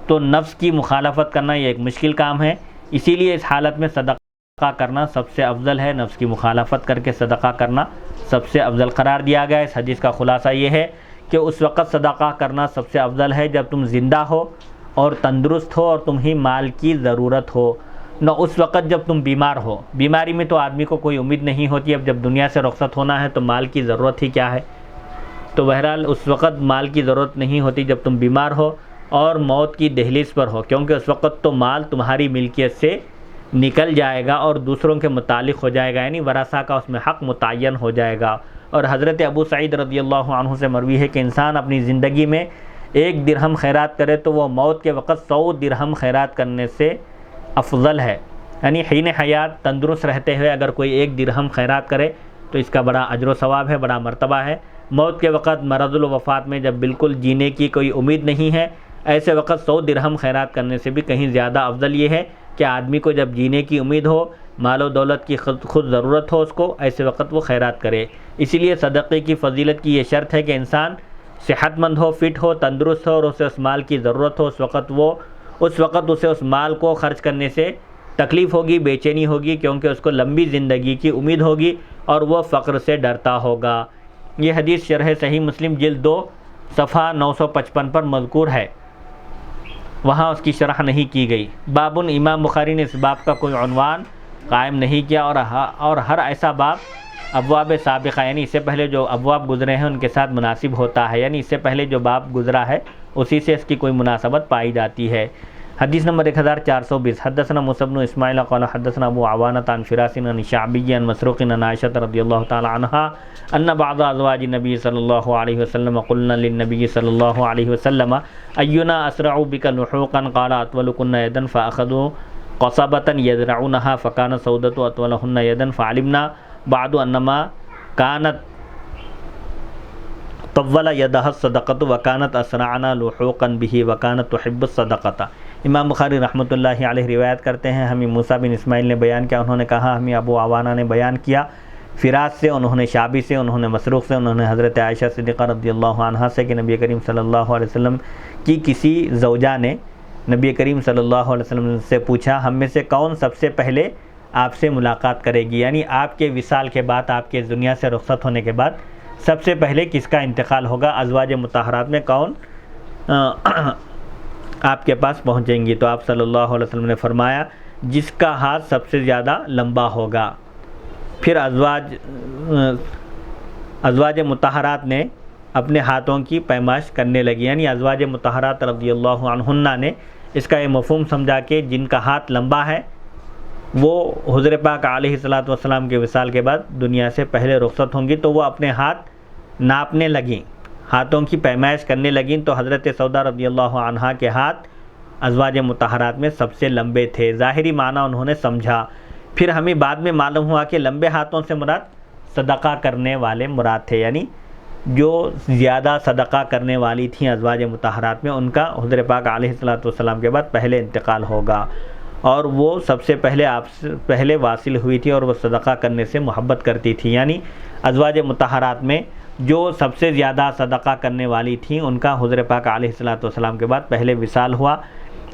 [SPEAKER 1] تو نفس کی مخالفت کرنا یہ ایک مشکل کام ہے، اسی لیے اس حالت میں صدقہ کرنا سب سے افضل ہے، نفس کی مخالفت کر کے صدقہ کرنا سب سے افضل قرار دیا گیا۔ اس حدیث کا خلاصہ یہ ہے کہ اس وقت صدقہ کرنا سب سے افضل ہے جب تم زندہ ہو اور تندرست ہو اور تمہیں مال کی ضرورت ہو، نہ اس وقت جب تم بیمار ہو۔ بیماری میں تو آدمی کو کوئی امید نہیں ہوتی، اب جب دنیا سے رخصت ہونا ہے تو مال کی ضرورت ہی کیا ہے، تو بہرحال اس وقت مال کی ضرورت نہیں ہوتی جب تم بیمار ہو اور موت کی دہلیز پر ہو، کیونکہ اس وقت تو مال تمہاری ملکیت سے نکل جائے گا اور دوسروں کے متعلق ہو جائے گا، یعنی ورثہ کا اس میں حق متعین ہو جائے گا۔ اور حضرت ابو سعید رضی اللہ عنہ سے مروی ہے کہ انسان اپنی زندگی میں 1 درہم خیرات کرے تو وہ موت کے وقت 100 درہم خیرات کرنے سے افضل ہے، یعنی حین حیات تندرست رہتے ہوئے اگر کوئی 1 درہم خیرات کرے تو اس کا بڑا اجر و ثواب ہے، بڑا مرتبہ ہے۔ موت کے وقت مرض الوفات میں جب بالکل جینے کی کوئی امید نہیں ہے، ایسے وقت 100 درہم خیرات کرنے سے بھی کہیں زیادہ افضل یہ ہے کہ آدمی کو جب جینے کی امید ہو، مال و دولت کی خود ضرورت ہو اس کو، ایسے وقت وہ خیرات کرے۔ اسی لیے صدقے کی فضیلت کی یہ شرط ہے کہ انسان صحت مند ہو، فٹ ہو، تندرست ہو اور اسے اس مال کی ضرورت ہو، اس وقت اسے اس مال کو خرچ کرنے سے تکلیف ہوگی، بے چینی ہوگی، کیونکہ اس کو لمبی زندگی کی امید ہوگی اور وہ فقر سے ڈرتا ہوگا۔ یہ حدیث شرح صحیح مسلم جلد 2 صفحہ 955 پر مذکور ہے، وہاں اس کی شرح نہیں کی گئی۔ بابن، امام بخاری نے اس باب کا کوئی عنوان قائم نہیں کیا، اور ہر ایسا باب ابواب سابقہ، یعنی اس سے پہلے جو ابواب گزرے ہیں ان کے ساتھ مناسب ہوتا ہے، یعنی اس سے پہلے جو باب گزرا ہے اسی سے اس کی کوئی مناسبت پائی جاتی ہے۔ حدیث نمبر 1420 حدثنا موسى بن اسماعیل قال حدثنا ابو عوانة عن فراس عن الشعبي عن مسروق عن عائشة رضي الله تعالى عنها ان بعض ازواج النبي صلى الله عليه وسلم قلنا للنبي صلى الله عليه وسلم اينا اسرع بك لحوقا قال اطولكن يدا فاخذوا قصبة يزرعونها فكان سودة اطولهن يدا فعلمنا بعد انما كانت طول يدها الصدقة وكانت اسرعنا لحوقا به وكانت تحب الصدقة۔ امام بخاری رحمۃ اللہ علیہ روایت کرتے ہیں ہمیں موسیٰ بن اسماعیل نے بیان کیا، انہوں نے کہا ہمیں ابو عوانہ نے بیان کیا فراس سے، انہوں نے شعبی سے، انہوں نے مسروق سے، انہوں نے حضرت عائشہ صدیقہ رضی اللہ عنہا سے کہ نبی کریم صلی اللہ علیہ وسلم کی کسی زوجہ نے نبی کریم صلی اللہ علیہ وسلم سے پوچھا ہم میں سے کون سب سے پہلے آپ سے ملاقات کرے گی، یعنی آپ کے وصال کے بعد، آپ کے دنیا سے رخصت ہونے کے بعد سب سے پہلے کس کا انتقال ہوگا، ازواج مطہرات میں کون آپ کے پاس پہنچیں گی؟ تو آپ صلی اللہ علیہ وسلم نے فرمایا جس کا ہاتھ سب سے زیادہ لمبا ہوگا۔ پھر ازواج مطہرات نے اپنے ہاتھوں کی پیمائش کرنے لگی، یعنی ازواج مطہرات رضی اللہ عنہن نے اس کا یہ مفہوم سمجھا کہ جن کا ہاتھ لمبا ہے وہ حضور پاک علیہ الصلوۃ والسلام کے وصال کے بعد دنیا سے پہلے رخصت ہوں گی، تو وہ اپنے ہاتھ ناپنے لگیں، ہاتھوں کی پیمائش کرنے لگیں، تو حضرت سودا رضی اللہ عنہا کے ہاتھ ازواج مطہرات میں سب سے لمبے تھے۔ ظاہری معنی انہوں نے سمجھا۔ پھر ہمیں بعد میں معلوم ہوا کہ لمبے ہاتھوں سے مراد صدقہ کرنے والے مراد تھے، یعنی جو زیادہ صدقہ کرنے والی تھیں ازواج مطہرات میں ان کا حضور پاک علیہ الصلوۃ والسلام کے بعد پہلے انتقال ہوگا، اور وہ سب سے پہلے آپ سے پہلے واصل ہوئی تھی اور وہ صدقہ کرنے سے محبت کرتی تھی، یعنی ازواج مطہرات میں جو سب سے زیادہ صدقہ کرنے والی تھیں ان کا حضور پاک علیہ الصلوۃ والسلام کے بعد پہلے وصال ہوا۔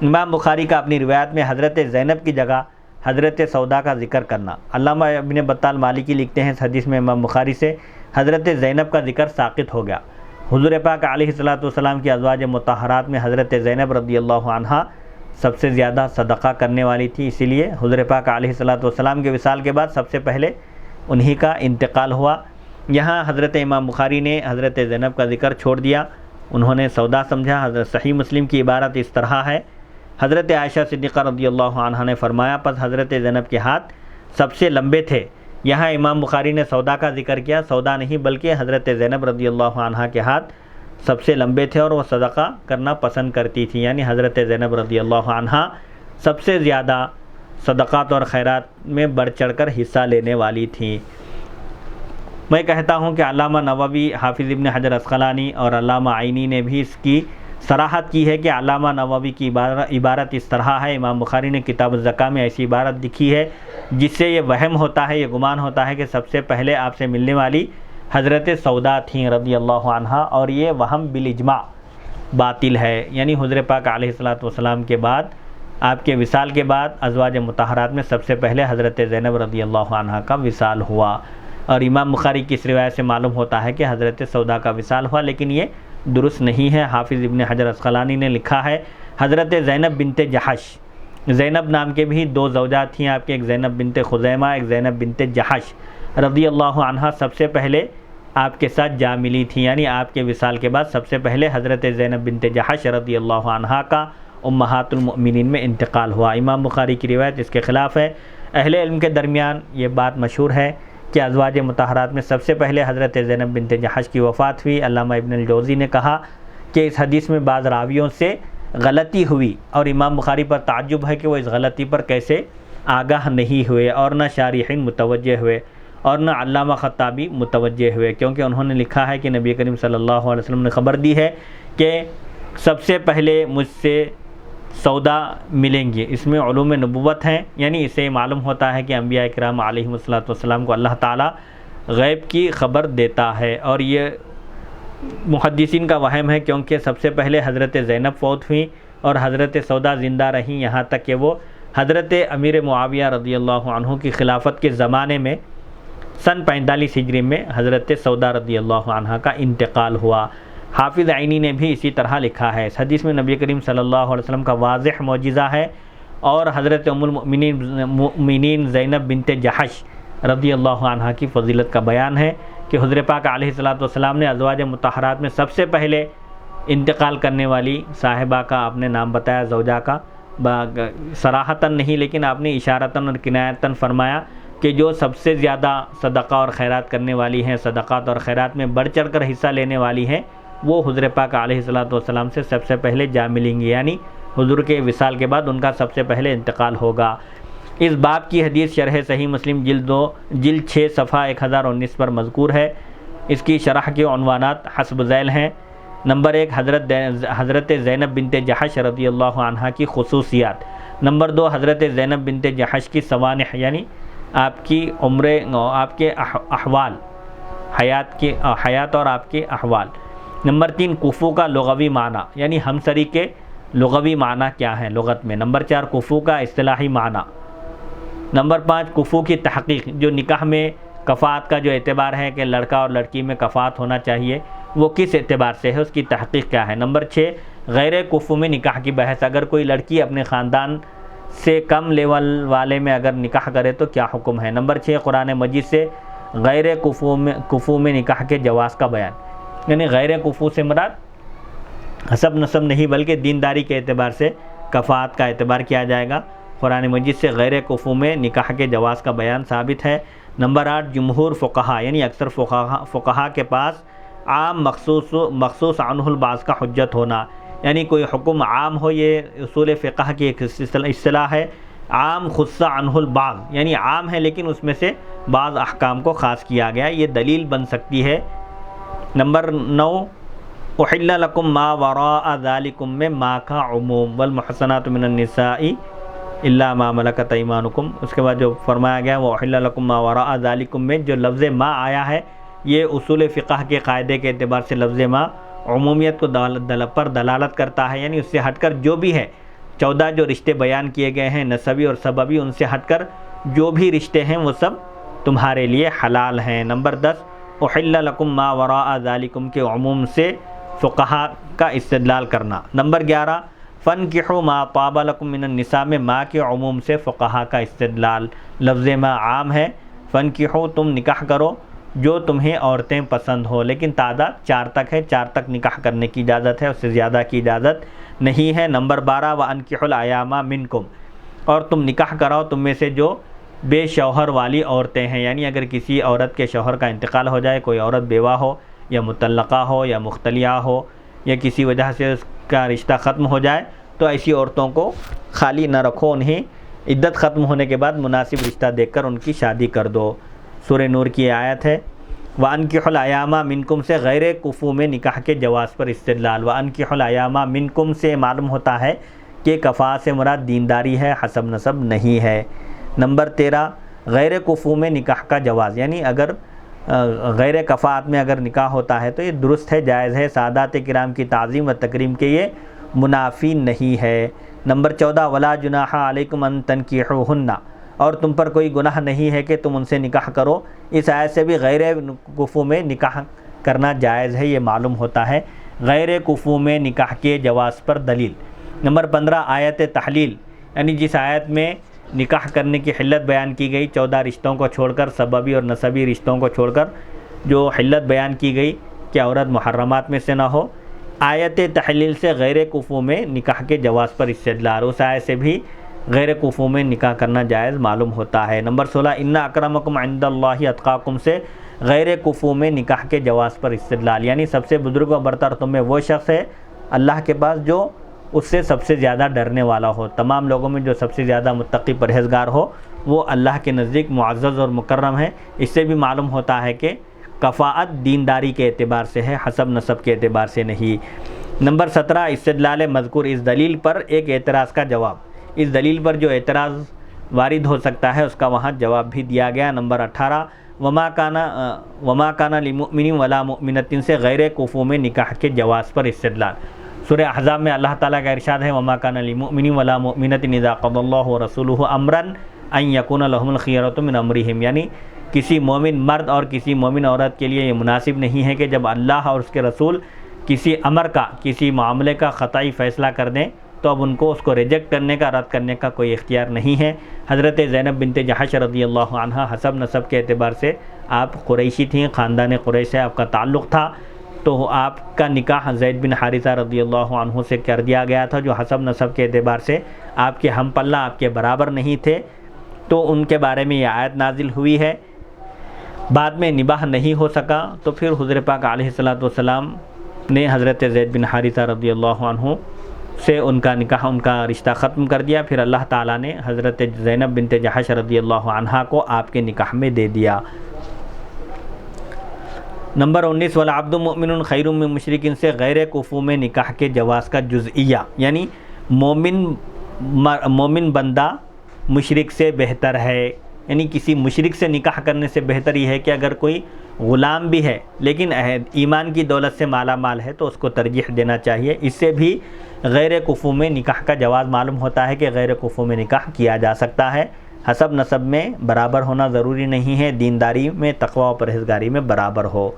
[SPEAKER 1] امام بخاری کا اپنی روایت میں حضرت زینب کی جگہ حضرت سودا کا ذکر کرنا، علامہ ابن بطال مالکی لکھتے ہیں اس حدیث میں امام بخاری سے حضرت زینب کا ذکر ساقط ہو گیا۔ حضور پاک علیہ الصلوۃ والسلام کی ازواج مطہرات میں حضرت زینب رضی اللہ عنہا سب سے زیادہ صدقہ کرنے والی تھی، اسی لیے حضور پاک علیہ الصلوۃ والسلام کے وصال کے بعد سب سے پہلے انہی کا انتقال ہوا۔ یہاں حضرت امام بخاری نے حضرت زینب کا ذکر چھوڑ دیا، انہوں نے سودا سمجھا۔ حضرت صحیح مسلم کی عبارت اس طرح ہے، حضرت عائشہ صدیقہ رضی اللہ عنہا نے فرمایا پس حضرت زینب کے ہاتھ سب سے لمبے تھے۔ یہاں امام بخاری نے سودا کا ذکر کیا، سودا نہیں بلکہ حضرت زینب رضی اللہ عنہا کے ہاتھ سب سے لمبے تھے اور وہ صدقہ کرنا پسند کرتی تھی، یعنی حضرت زینب رضی اللہ عنہا سب سے زیادہ صدقات اور خیرات میں بڑھ چڑھ کر حصہ لینے والی تھیں۔ میں کہتا ہوں کہ علامہ نووی، حافظ ابن حجر عسقلانی اور علامہ عینی نے بھی اس کی صراحت کی ہے کہ علامہ نووی کی عبارت اس طرح ہے، امام بخاری نے کتاب الزکاہ میں ایسی عبارت لکھی ہے جس سے یہ وہم ہوتا ہے، یہ گمان ہوتا ہے کہ سب سے پہلے آپ سے ملنے والی حضرت سودا تھیں رضی اللہ عنہا، اور یہ وہم بالاجماع باطل ہے، یعنی حضور پاک علیہ الصلوۃ والسلام کے بعد آپ کے وصال کے بعد ازواج مطہرات میں سب سے پہلے حضرت زینب رضی اللہ عنہا کا وصال ہوا، اور امام بخاری کی اس روایت سے معلوم ہوتا ہے کہ حضرت سودا کا وصال ہوا، لیکن یہ درست نہیں ہے۔ حافظ ابن حجر عسقلانی نے لکھا ہے حضرت زینب بنت جحش، زینب نام کے بھی دو زوجات تھیں آپ کے، ایک زینب بنت خزیمہ، ایک زینب بنت جحش رضی اللہ عنہا سب سے پہلے آپ کے ساتھ جا ملی تھیں، یعنی آپ کے وصال کے بعد سب سے پہلے حضرت زینب بنت جحش رضی اللہ عنہا کا امہات المؤمنین میں انتقال ہوا۔ امام بخاری کی روایت اس کے خلاف ہے۔ اہل علم کے درمیان یہ بات مشہور ہے کہ ازواج مطہرات میں سب سے پہلے حضرت زینب بنت جحش کی وفات ہوئی۔ علامہ ابن الجوزی نے کہا کہ اس حدیث میں بعض راویوں سے غلطی ہوئی، اور امام بخاری پر تعجب ہے کہ وہ اس غلطی پر کیسے آگاہ نہیں ہوئے، اور نہ شارحین متوجہ ہوئے، اور نہ علامہ خطابی متوجہ ہوئے، کیونکہ انہوں نے لکھا ہے کہ نبی کریم صلی اللہ علیہ وسلم نے خبر دی ہے کہ سب سے پہلے مجھ سے سودا ملیں گی۔ اس میں علوم نبوت ہیں، یعنی اسے معلوم ہوتا ہے کہ انبیاء کرام علیہم السلام کو اللہ تعالیٰ غیب کی خبر دیتا ہے، اور یہ محدثین کا وہم ہے کیونکہ سب سے پہلے حضرت زینب فوت ہوئیں اور حضرت سودا زندہ رہیں، یہاں تک کہ وہ حضرت امیر معاویہ رضی اللہ عنہ کی خلافت کے زمانے میں سن 45 ہجری میں حضرت سودا رضی اللہ عنہ کا انتقال ہوا۔ حافظ عینی نے بھی اسی طرح لکھا ہے۔ اس حدیث میں نبی کریم صلی اللہ علیہ وسلم کا واضح معجزہ ہے، اور حضرت ام المؤمنین زینب بنت جحش رضی اللہ عنہ کی فضیلت کا بیان ہے کہ حضور پاک علیہ الصلوۃ والسلام نے ازواج مطہرات میں سب سے پہلے انتقال کرنے والی صاحبہ کا آپ نے نام بتایا، زوجہ کا، صراحتاً نہیں لیکن آپ نے اشارتاً اور کنایتاً فرمایا کہ جو سب سے زیادہ صدقہ اور خیرات کرنے والی ہیں، صدقات اور خیرات میں بڑھ چڑھ کر حصہ لینے والی ہیں، وہ حضور پاک علیہ الصلوۃ والسلام سے سب سے پہلے جا ملیں گی، یعنی حضور کے وصال کے بعد ان کا سب سے پہلے انتقال ہوگا۔ اس باب کی حدیث شرح صحیح مسلم جلد 6 صفحہ 1019 پر مذکور ہے۔ اس کی شرح کے عنوانات حسب ذیل ہیں۔ نمبر 1 حضرت زینب بنت جحش رضی اللہ عنہا کی خصوصیات۔ نمبر 2 حضرت زینب بنت جحش کی سوانح، یعنی آپ کی عمریں، آپ کے احوال، حیات اور آپ کے احوال۔ نمبر 3 کفو کا لغوی معنی، یعنی ہمسری کے لغوی معنی کیا ہیں لغت میں۔ نمبر 4 کفو کا اصطلاحی معنی۔ نمبر 5 کفو کی تحقیق، جو نکاح میں کفاءت کا جو اعتبار ہے کہ لڑکا اور لڑکی میں کفاءت ہونا چاہیے، وہ کس اعتبار سے ہے، اس کی تحقیق کیا ہے۔ نمبر 6 غیر کفو میں نکاح کی بحث، اگر کوئی لڑکی اپنے خاندان سے کم لیول والے میں اگر نکاح کرے تو کیا حکم ہے۔ نمبر 6 قرآن مجید سے غیر کفو میں نکاح کے جواز کا بیان، یعنی غیر کفو سے مراد حسب نسب نہیں بلکہ دینداری کے اعتبار سے کفاءت کا اعتبار کیا جائے گا۔ قرآن مجید سے غیر کفو میں نکاح کے جواز کا بیان ثابت ہے۔ نمبر 8 جمہور فقہا، یعنی اکثر فقہا کے پاس عام مخصوص عنہ البعض کا حجت ہونا، یعنی کوئی حکم عام ہو، یہ اصول فقہ کی ایک اصطلاح ہے، عام خص عنہ البعض، یعنی عام ہے لیکن اس میں سے بعض احکام کو خاص کیا گیا، یہ دلیل بن سکتی ہے۔ نمبر 9 احل لکم ما وراء ذالکم میں ما کا عموم، والمحصنات من النساء الا ما ملکت ایمانکم، اس کے بعد جو فرمایا گیا وہ احل لکم ما وراء ذالکم میں جو لفظ ما آیا ہے، یہ اصول فقہ کے قاعدے کے اعتبار سے لفظ ما عمومیت کو پر دلالت کرتا ہے، یعنی اس سے ہٹ کر جو بھی ہے 14 جو رشتے بیان کیے گئے ہیں نسبی اور سببی، ان سے ہٹ کر جو بھی رشتے ہیں وہ سب تمہارے لیے حلال ہیں۔ نمبر 10 احل لکم ما وراء ذالکم کے عموم سے فقہا کا استدلال کرنا۔ نمبر 11 فانکحوا ما طاب لکم من النساء میں ما کے عموم سے فقہا کا استدلال، لفظ ما عام ہے، فانکحوا تم نکاح کرو جو تمہیں عورتیں پسند ہو، لیکن تعداد 4 تک ہے، 4 تک نکاح کرنے کی اجازت ہے، اس سے زیادہ کی اجازت نہیں ہے۔ نمبر 12 وانکحوا الایام منکم، اور تم نکاح کراؤ تم میں سے جو بے شوہر والی عورتیں ہیں، یعنی اگر کسی عورت کے شوہر کا انتقال ہو جائے، کوئی عورت بیوہ ہو یا مطلقہ ہو یا مختلیہ ہو یا کسی وجہ سے اس کا رشتہ ختم ہو جائے، تو ایسی عورتوں کو خالی نہ رکھو، انہیں عدت ختم ہونے کے بعد مناسب رشتہ دیکھ کر ان کی شادی کر دو۔ سورہ نور کی آیت ہے۔ وَأَنْكِحُوا الْأَيَامَ مِنْكُمْ سے غیر کفو میں نکاح کے جواز پر استدلال۔ وَأَنْكِحُوا الْأَيَامَ مِنْكُمْ سے معلوم ہوتا ہے کہ کفاء سے مراد دینداری ہے، حسب نسب نہیں ہے۔ نمبر 13 غیر کفو میں نکاح کا جواز، یعنی اگر غیر کفاءت میں اگر نکاح ہوتا ہے تو یہ درست ہے، جائز ہے، سادات کرام کی تعظیم و تکریم کے یہ منافی نہیں ہے۔ نمبر 14 وَلَا جُنَاحَ عَلَيْكُمْ أَن تَنْكِحُوهُنَّ، اور تم پر کوئی گناہ نہیں ہے کہ تم ان سے نکاح کرو۔ اس آیت سے بھی غیر کفو میں نکاح کرنا جائز ہے، یہ معلوم ہوتا ہے۔ غیر کفو میں نکاح کے جواز پر دلیل۔ نمبر 15 آیت تحلیل، یعنی جس آیت میں نکاح کرنے کی حلت بیان کی گئی، 14 رشتوں کو چھوڑ کر، سببی اور نسبی رشتوں کو چھوڑ کر جو حلت بیان کی گئی کہ عورت محرمات میں سے نہ ہو، آیت تحلیل سے غیر کفو میں نکاح کے جواز پر استدلال، اس آیت سے بھی غیر کفو میں نکاح کرنا جائز معلوم ہوتا ہے۔ نمبر 16 ان اکرمکم عند اللہ اتقاکم سے غیر کفو میں نکاح کے جواز پر استدلال، یعنی سب سے بزرگ و برتر تم میں وہ شخص ہے اللہ کے پاس جو اس سے سب سے زیادہ ڈرنے والا ہو، تمام لوگوں میں جو سب سے زیادہ متقی پرہیزگار ہو وہ اللہ کے نزدیک معزز اور مکرم ہے۔ اس سے بھی معلوم ہوتا ہے کہ کفاءت دینداری کے اعتبار سے ہے، حسب نسب کے اعتبار سے نہیں۔ نمبر 17 استدلال مذکور، اس دلیل پر ایک اعتراض کا جواب، اس دلیل پر جو اعتراض وارد ہو سکتا ہے اس کا وہاں جواب بھی دیا گیا۔ نمبر 18 وما کان لمؤمن ولا مؤمنۃ سے غیر کفو میں نکاح کے جواز پر استدلال۔ سورہ احزاب میں اللہ تعالیٰ کا ارشاد ہے وما کان لمؤمن ولا مؤمنۃ اذا قضى الله ورسوله امرا ان يكون لهم الخيرة من امرهم، یعنی کسی مومن مرد اور کسی مومن عورت کے لیے یہ مناسب نہیں ہے کہ جب اللہ اور اس کے رسول کسی امر کا، کسی معاملے کا قطعی فیصلہ کر دیں تو اب ان کو اس کو ریجیکٹ کرنے کا، رد کرنے کا کوئی اختیار نہیں ہے۔ حضرت زینب بنت جحش رضی اللہ عنہا حسب نسب کے اعتبار سے آپ قریشی تھیں، خاندان قریش سے آپ کا تعلق تھا، تو آپ کا نکاح زید بن حارثہ رضی اللہ عنہ سے کر دیا گیا تھا، جو حسب نسب کے اعتبار سے آپ کے ہم پلہ، آپ کے برابر نہیں تھے، تو ان کے بارے میں یہ آیت نازل ہوئی ہے۔ بعد میں نباہ نہیں ہو سکا تو پھر حضور پاک علیہ الصلوۃ والسلام نے حضرت زید بن حارثہ رضی اللہ عنہ سے ان کا نکاح، ان کا رشتہ ختم کر دیا۔ پھر اللہ تعالیٰ نے حضرت زینب بنت جحش رضی اللہ عنہا کو آپ کے نکاح میں دے دیا۔ نمبر 19، وَالْعَبْدُ مُؤْمِنٌ خَيْرٌ مِّن مُشْرِكٍ سے غیر کفو میں نکاح کے جواز کا جزئیہ، یعنی مومن بندہ مشرک سے بہتر ہے، یعنی کسی مشرک سے نکاح کرنے سے بہتر یہ ہے کہ اگر کوئی غلام بھی ہے لیکن ایمان کی دولت سے مالا مال ہے تو اس کو ترجیح دینا چاہیے۔ اس سے بھی غیر کفو میں نکاح کا جواز معلوم ہوتا ہے کہ غیر کفو میں نکاح کیا جا سکتا ہے۔ حسب نسب میں برابر ہونا ضروری نہیں ہے، دینداری میں، تقوی و پرہیزگاری میں برابر ہو۔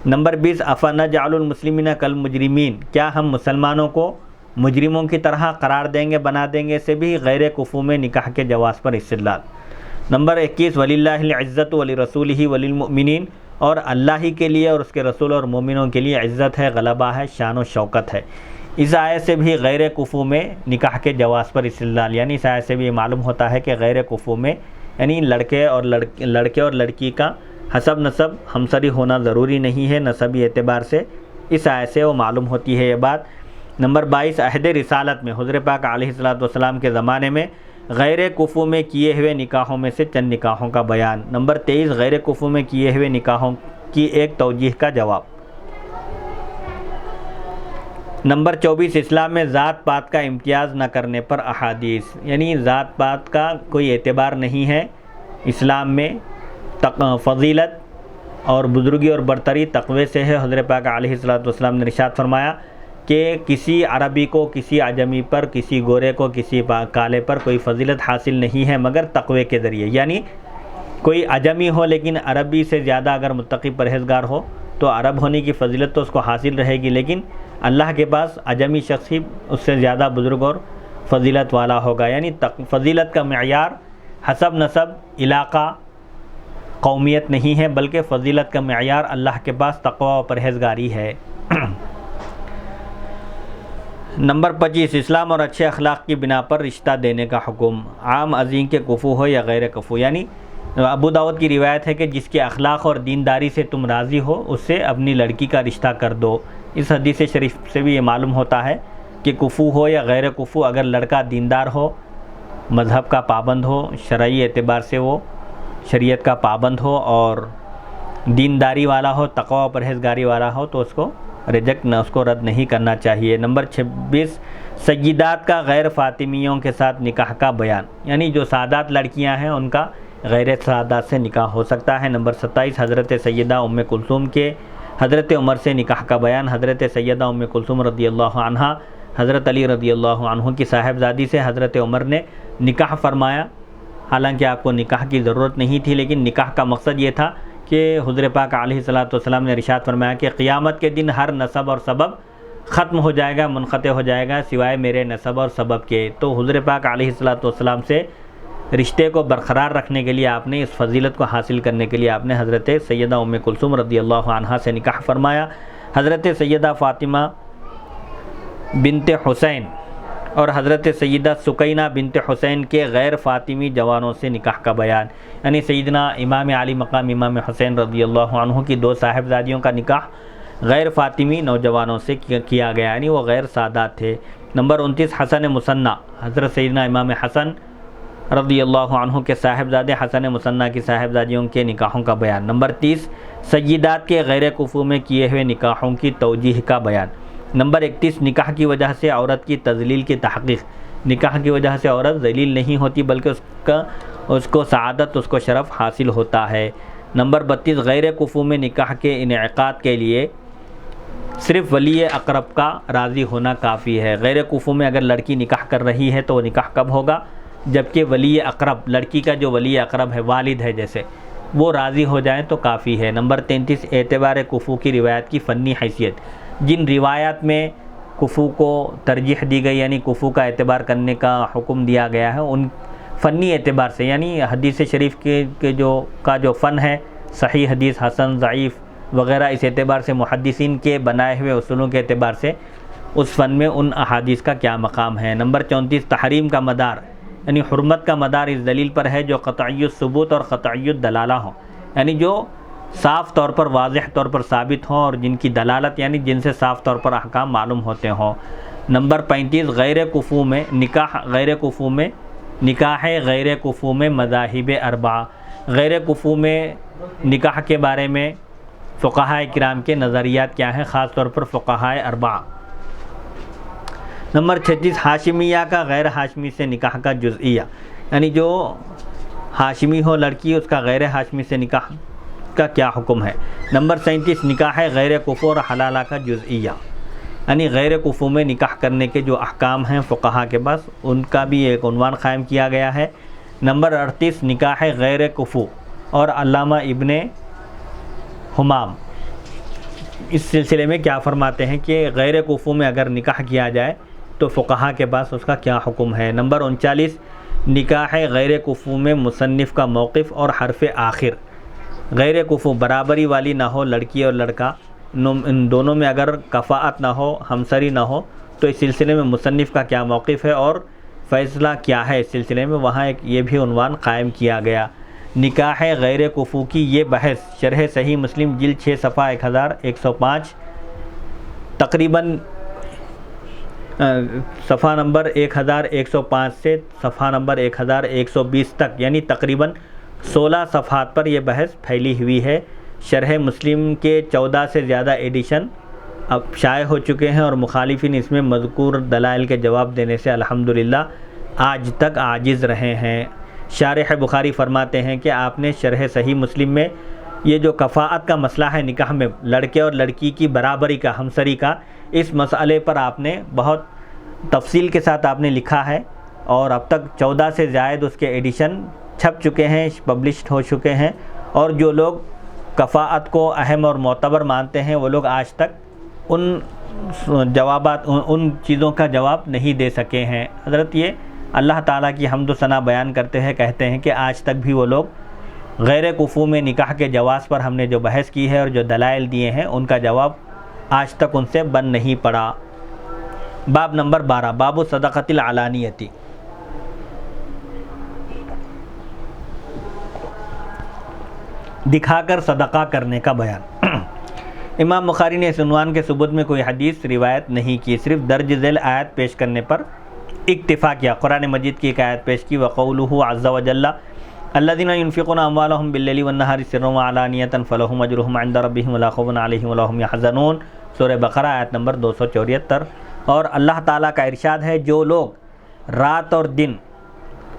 [SPEAKER 1] نمبر 20، أَفَنَجْعَلُ الْمُسْلِمِينَ كَالْمُجْرِمِينَ کیا ہم مسلمانوں کو مجرموں کی طرح قرار دیں گے، بنا دیں گے؟ سے بھی غیر کفو میں نکاح کے جواز پر استدلال۔ نمبر 21، وَلِلَّهِ الْعِزَّةُ وَلِرَسُولِهِ وَلِلْمُؤْمِنِينَ اور اللہ ہی کے لیے اور اس کے رسول اور مومنوں کے لیے عزت ہے، غلبہ ہے، شان و شوکت ہے۔ اس آیت سے بھی غیر کفو میں نکاح کے جواز پر استدلال، یعنی اس آیت سے بھی معلوم ہوتا ہے کہ غیر کفو میں یعنی لڑکے اور لڑکی کا حسب نسب ہمسری ہونا ضروری نہیں ہے نسبی اعتبار سے، اس آیت سے وہ معلوم ہوتی ہے یہ بات۔ نمبر 22، عہد رسالت میں حضور پاک علیہ الصلوۃ والسلام کے زمانے میں غیر کفو میں کیے ہوئے نکاحوں میں سے چند نکاحوں کا بیان۔ نمبر 23، غیر کفو میں کیے ہوئے نکاحوں کی ایک توجیہ کا جواب۔ نمبر 24، اسلام میں ذات پات کا امتیاز نہ کرنے پر احادیث، یعنی ذات پات کا کوئی اعتبار نہیں ہے اسلام میں، فضیلت اور بزرگی اور برتری تقوی سے ہے۔ حضرت پاک علیہ الصلوۃ والسلام نے ارشاد فرمایا کہ کسی عربی کو، کسی عجمی پر، کسی گورے کو، کسی کالے پر کوئی فضیلت حاصل نہیں ہے مگر تقوی کے ذریعے، یعنی کوئی عجمی ہو لیکن عربی سے زیادہ اگر متقی پرہیزگار ہو تو عرب ہونے کی فضیلت تو اس کو حاصل رہے گی، لیکن اللہ کے پاس عجمی شخص ہی اس سے زیادہ بزرگ اور فضیلت والا ہوگا۔ یعنی فضیلت کا معیار حسب نسب، علاقہ، قومیت نہیں ہے، بلکہ فضیلت کا معیار اللہ کے پاس تقوی و پرہیزگاری ہے۔ نمبر 25، اسلام اور اچھے اخلاق کی بنا پر رشتہ دینے کا حکم، عام ازیں کے کفو ہو یا غیر کفو، یعنی ابو داؤد کی روایت ہے کہ جس کے اخلاق اور دینداری سے تم راضی ہو اس سے اپنی لڑکی کا رشتہ کر دو۔ اس حدیث شریف سے بھی یہ معلوم ہوتا ہے کہ کفو ہو یا غیر کفو، اگر لڑکا دیندار ہو، مذہب کا پابند ہو، شرعی اعتبار سے وہ شریعت کا پابند ہو اور دینداری والا ہو، تقوی و پرہیزگاری والا ہو، تو اس کو رد نہیں کرنا چاہیے۔ نمبر 26، سیدات کا غیر فاطمیوں کے ساتھ نکاح کا بیان، یعنی جو سادات لڑکیاں ہیں ان کا غیر سادات سے نکاح ہو سکتا ہے۔ نمبر 27، حضرت سیدہ ام کلثوم کے حضرت عمر سے نکاح کا بیان، حضرت سیدہ ام کلثوم رضی اللہ عنہا حضرت علی رضی اللہ عنہ کی صاحبزادی سے حضرت عمر نے نکاح فرمایا، حالانکہ آپ کو نکاح کی ضرورت نہیں تھی، لیکن نکاح کا مقصد یہ تھا کہ حضور پاک علیہ الصلوۃ والسلام نے ارشاد فرمایا کہ قیامت کے دن ہر نسب اور سبب ختم ہو جائے گا، منقطع ہو جائے گا سوائے میرے نسب اور سبب کے۔ تو حضور پاک علیہ الصلوۃ والسلام سے رشتے کو برقرار رکھنے کے لیے آپ نے، اس فضیلت کو حاصل کرنے کے لیے آپ نے حضرت سیدہ ام کلثوم رضی اللہ عنہا سے نکاح فرمایا۔ حضرت سیدہ فاطمہ بنت حسین اور حضرت سیدہ سکینہ بنت حسین کے غیر فاطمی جوانوں سے نکاح کا بیان، یعنی سیدنا امام علی مقام امام حسین رضی اللہ عنہ کی دو صاحبزادیوں کا نکاح غیر فاطمی نوجوانوں سے کیا گیا، یعنی وہ غیر سادات تھے۔ نمبر 29، حسن مثنیٰ، حضرت سیدنا امام حسن رضی اللہ عنہ کے صاحبزادے حسن مثنیٰ کی صاحبزادیوں کے نکاحوں کا بیان۔ نمبر 30، سیدات کے غیر کفو میں کیے ہوئے نکاحوں کی توجیہ کا بیان۔ نمبر 31، نکاح کی وجہ سے عورت کی تذلیل کی تحقیق، نکاح کی وجہ سے عورت ذلیل نہیں ہوتی بلکہ اس کو سعادت، اس کو شرف حاصل ہوتا ہے۔ نمبر 32، غیر کفو میں نکاح کے انعقاد کے لیے صرف ولی اقرب کا راضی ہونا کافی ہے۔ غیر کفو میں اگر لڑکی نکاح کر رہی ہے تو وہ نکاح کب ہوگا؟ جبکہ ولی اقرب، لڑکی کا جو ولی اقرب ہے، والد ہے جیسے، وہ راضی ہو جائیں تو کافی ہے۔ نمبر 33، اعتبار کفو کی روایت کی فنی حیثیت، جن روایات میں کفو کو ترجیح دی گئی یعنی کفو کا اعتبار کرنے کا حکم دیا گیا ہے، ان فنی اعتبار سے، یعنی حدیث شریف کے جو فن ہے، صحیح حدیث، حسن، ضعیف، وغیرہ اس اعتبار سے محدثین کے بنائے ہوئے اصولوں کے اعتبار سے اس فن میں ان احادیث کا کیا مقام ہے۔ نمبر 34 تحریم کا مدار، یعنی حرمت کا مدار اس دلیل پر ہے جو قطعی الثبوت اور قطعی الدلالہ ہوں، یعنی جو صاف طور پر واضح طور پر ثابت ہوں اور جن کی دلالت یعنی جن سے صاف طور پر احکام معلوم ہوتے ہوں۔ نمبر 35 غیر کفو میں نکاح، غیر کفو میں نکاح غیر کفو میں مذاہب اربعہ، غیر کفو میں نکاح کے بارے میں فقہاء کرام کے نظریات کیا ہیں، خاص طور پر فقہاء اربعہ۔ نمبر 36 ہاشمیہ کا غیر ہاشمی سے نکاح کا جزئیہ، یعنی جو ہاشمی ہو لڑکی اس کا غیر ہاشمی سے نکاح کا کیا حکم ہے۔ نمبر 37 نکاح غیر کفو اور حلالہ کا جزئیہ، یعنی غیر کفو میں نکاح کرنے کے جو احکام ہیں فقہا کے پاس ان کا بھی ایک عنوان قائم کیا گیا ہے۔ نمبر 38 نکاح غیر کفو اور علامہ ابن حمام اس سلسلے میں کیا فرماتے ہیں کہ غیر کفو میں اگر نکاح کیا جائے تو فقہا کے پاس اس کا کیا حکم ہے۔ نمبر 39 نکاح غیر کفو میں مصنف کا موقف اور حرف آخر، غیر کفو برابری والی نہ ہو لڑکی اور لڑکا، ان دونوں میں اگر کفاءت نہ ہو، ہمسری نہ ہو، تو اس سلسلے میں مصنف کا کیا موقف ہے اور فیصلہ کیا ہے اس سلسلے میں، وہاں ایک یہ بھی عنوان قائم کیا گیا۔ نکاح غیر کفو کی یہ بحث شرح صحیح مسلم جلد 6 صفحہ 1105 تقریباً صفحہ نمبر 1105 سے صفحہ نمبر 1120 تک، یعنی تقریباً 16 صفحات پر یہ بحث پھیلی ہوئی ہے۔ شرح مسلم کے 14 سے زیادہ ایڈیشن اب شائع ہو چکے ہیں اور مخالفین اس میں مذکور دلائل کے جواب دینے سے الحمدللہ آج تک عاجز رہے ہیں۔ شارح بخاری فرماتے ہیں کہ آپ نے شرح صحیح مسلم میں یہ جو کفاءت کا مسئلہ ہے نکاح میں لڑکے اور لڑکی کی برابری کا، ہمسری کا، اس مسئلے پر آپ نے بہت تفصیل کے ساتھ آپ نے لکھا ہے اور اب تک 14 سے زائد اس کے ایڈیشن چھپ چکے ہیں، پبلشڈ ہو چکے ہیں، اور جو لوگ کفاءت کو اہم اور معتبر مانتے ہیں وہ لوگ آج تک ان جوابات، ان چیزوں کا جواب نہیں دے سکے ہیں۔ حضرت یہ اللہ تعالیٰ کی حمد و ثنا بیان کرتے ہیں، کہتے ہیں کہ آج تک بھی وہ لوگ غیر کفو میں نکاح کے جواز پر ہم نے جو بحث کی ہے اور جو دلائل دیے ہیں ان کا جواب آج تک ان سے بن نہیں پڑا۔ باب نمبر 12 باب صدقۃ العلانیتی، دکھا کر صدقہ کرنے کا بیان۔ امام بخاری نے اس عنوان کے ثبوت میں کوئی حدیث روایت نہیں کی، صرف درج ذیل آیت پیش کرنے پر اکتفا کیا۔ قرآن مجید کی ایک آیت پیش کی، وقولہ عز وجل الذین ينفقون اموالهم باللیل والنہار سرا وعلانیۃ فلہم اجرہم عند ربہم ولا خوف علیہم ولا هم یحزنون، سورہ بقرہ آیت نمبر 274۔ اور اللہ تعالیٰ کا ارشاد ہے جو لوگ رات اور دن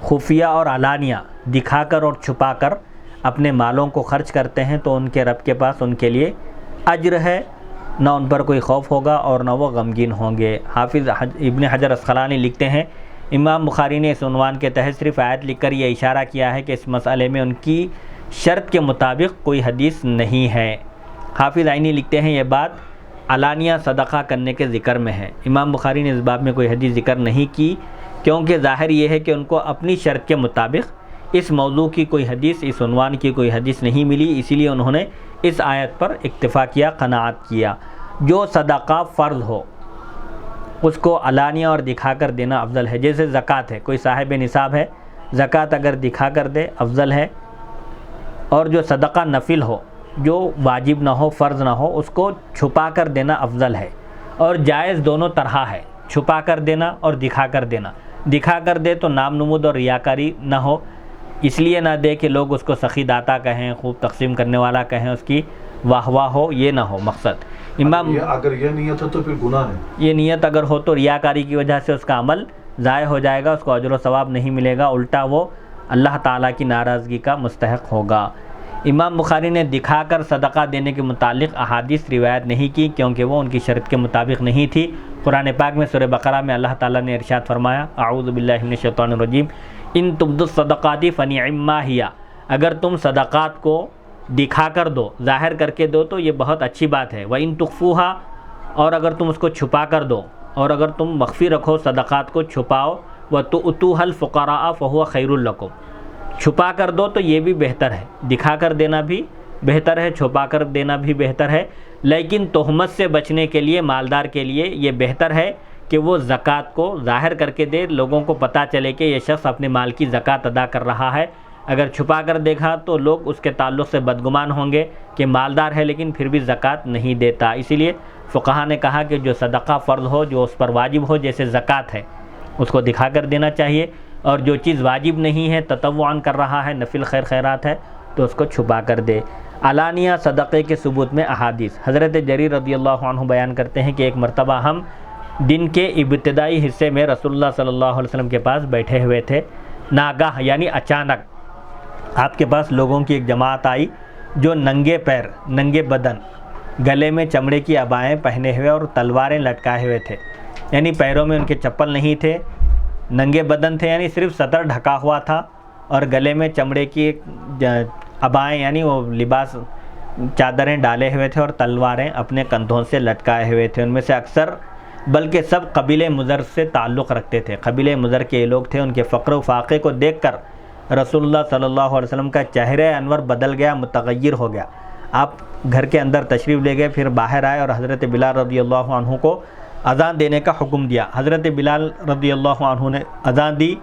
[SPEAKER 1] خفیہ اور علانیہ دکھا کر اور چھپا کر اپنے مالوں کو خرچ کرتے ہیں تو ان کے رب کے پاس ان کے لیے اجر ہے، نہ ان پر کوئی خوف ہوگا اور نہ وہ غمگین ہوں گے۔ حافظ ابن حجر اسقلانی لکھتے ہیں امام بخاری نے اس عنوان کے تحت صرف آیت لکھ کر یہ اشارہ کیا ہے کہ اس مسئلے میں ان کی شرط کے مطابق کوئی حدیث نہیں ہے۔ حافظ عینی لکھتے ہیں یہ بات علانیہ صدقہ کرنے کے ذکر میں ہے، امام بخاری نے اس باب میں کوئی حدیث ذکر نہیں کی کیونکہ ظاہر یہ ہے کہ ان کو اپنی شرط کے مطابق اس موضوع کی کوئی حدیث، اس عنوان کی کوئی حدیث نہیں ملی، اسی لیے انہوں نے اس آیت پر اکتفا کیا، قناعت کیا۔ جو صدقہ فرض ہو اس کو علانیہ اور دکھا کر دینا افضل ہے، جیسے زکوٰۃ ہے، کوئی صاحب نصاب ہے، زکوٰۃ اگر دکھا کر دے افضل ہے، اور جو صدقہ نفل ہو، جو واجب نہ ہو، فرض نہ ہو، اس کو چھپا کر دینا افضل ہے، اور جائز دونوں طرح ہے، چھپا کر دینا اور دکھا کر دینا۔ دکھا کر دے تو نام نمود اور ریاکاری نہ ہو، اس لیے نہ دے کہ لوگ اس کو سخی داتا کہیں، خوب تقسیم کرنے والا کہیں، اس کی واہ واہ ہو، یہ نہ ہو مقصد۔
[SPEAKER 2] اگر یہ نیت ہو تو پھر گناہ ہے،
[SPEAKER 1] یہ نیت اگر ہو تو ریاکاری کی وجہ سے اس کا عمل ضائع ہو جائے گا، اس کو اجر و ثواب نہیں ملے گا، الٹا وہ اللہ تعالیٰ کی ناراضگی کا مستحق ہوگا۔ امام بخاری نے دکھا کر صدقہ دینے کے متعلق احادیث روایت نہیں کی کیونکہ وہ ان کی شرط کے مطابق نہیں تھی۔ قرآن پاک میں سورہ بقرہ میں اللہ تعالیٰ نے ارشاد فرمایا، اعوذ باللہ من الشیطان الرجیم، ان تبدوا الصدقات فنعما ہی، اگر تم صدقات کو دکھا کر دو، ظاہر کر کے دو تو یہ بہت اچھی بات ہے، وَإِن تُخْفُوهَا، اور اگر تم اس کو چھپا کر دو، اور اگر تم مخفی رکھو صدقات کو، چھپاؤ، وَتُؤْتُوهَا الْفُقَرَاءَ فَهُوَ خَيْرٌ لَكُمْ، چھپا کر دو تو یہ بھی بہتر ہے، دکھا کر دینا بھی بہتر ہے, چھپا کر دینا بھی بہتر ہے, لیکن تہمت سے بچنے کے لیے مالدار کے لیے یہ بہتر ہے کہ وہ زکوٰۃ کو ظاہر کر کے دے, لوگوں کو پتہ چلے کہ یہ شخص اپنے مال کی زکوٰۃ ادا کر رہا ہے. اگر چھپا کر دیکھا تو لوگ اس کے تعلق سے بدگمان ہوں گے کہ مالدار ہے لیکن پھر بھی زکوٰۃ نہیں دیتا. اسی لیے فقہا نے کہا کہ جو صدقہ فرض ہو, جو اس پر واجب ہو, جیسے زکوٰۃ ہے, اس کو دکھا کر دینا چاہیے, اور جو چیز واجب نہیں ہے, تطوعاً کر رہا ہے, نفل خیر خیرات ہے, تو اس کو چھپا کر دے. علانیہ صدقے کے ثبوت میں احادیث. حضرت جریر رضی اللہ عنہ بیان کرتے ہیں کہ ایک مرتبہ ہم دن کے ابتدائی حصے میں رسول اللہ صلی اللہ علیہ وسلم کے پاس بیٹھے ہوئے تھے. ناگاہ یعنی اچانک آپ کے پاس لوگوں کی ایک جماعت آئی جو ننگے پیر, ننگے بدن, گلے میں چمڑے کی عبائیں پہنے ہوئے اور تلواریں لٹکائے ہوئے تھے. یعنی پیروں میں ان کے چپل نہیں تھے, ننگے بدن تھے, یعنی صرف سطر ڈھکا ہوا تھا, اور گلے میں چمڑے کی عبائیں یعنی وہ لباس چادریں ڈالے ہوئے تھے, اور تلواریں اپنے کندھوں سے لٹکائے ہوئے تھے. ان میں سے اکثر بلکہ سب قبیلہ مضر سے تعلق رکھتے تھے. قبیلہ مضر کے لوگ تھے. ان کے فقر و فاقے کو دیکھ کر رسول اللہ صلی اللہ علیہ وسلم کا چہرہ انور بدل گیا, متغیر ہو گیا. آپ گھر کے اندر تشریف لے گئے, پھر باہر آئے اور حضرت بلال رضی اللہ عنہ کو اذان دینے کا حکم دیا. حضرت بلال رضی اللہ عنہ نے اذان دی,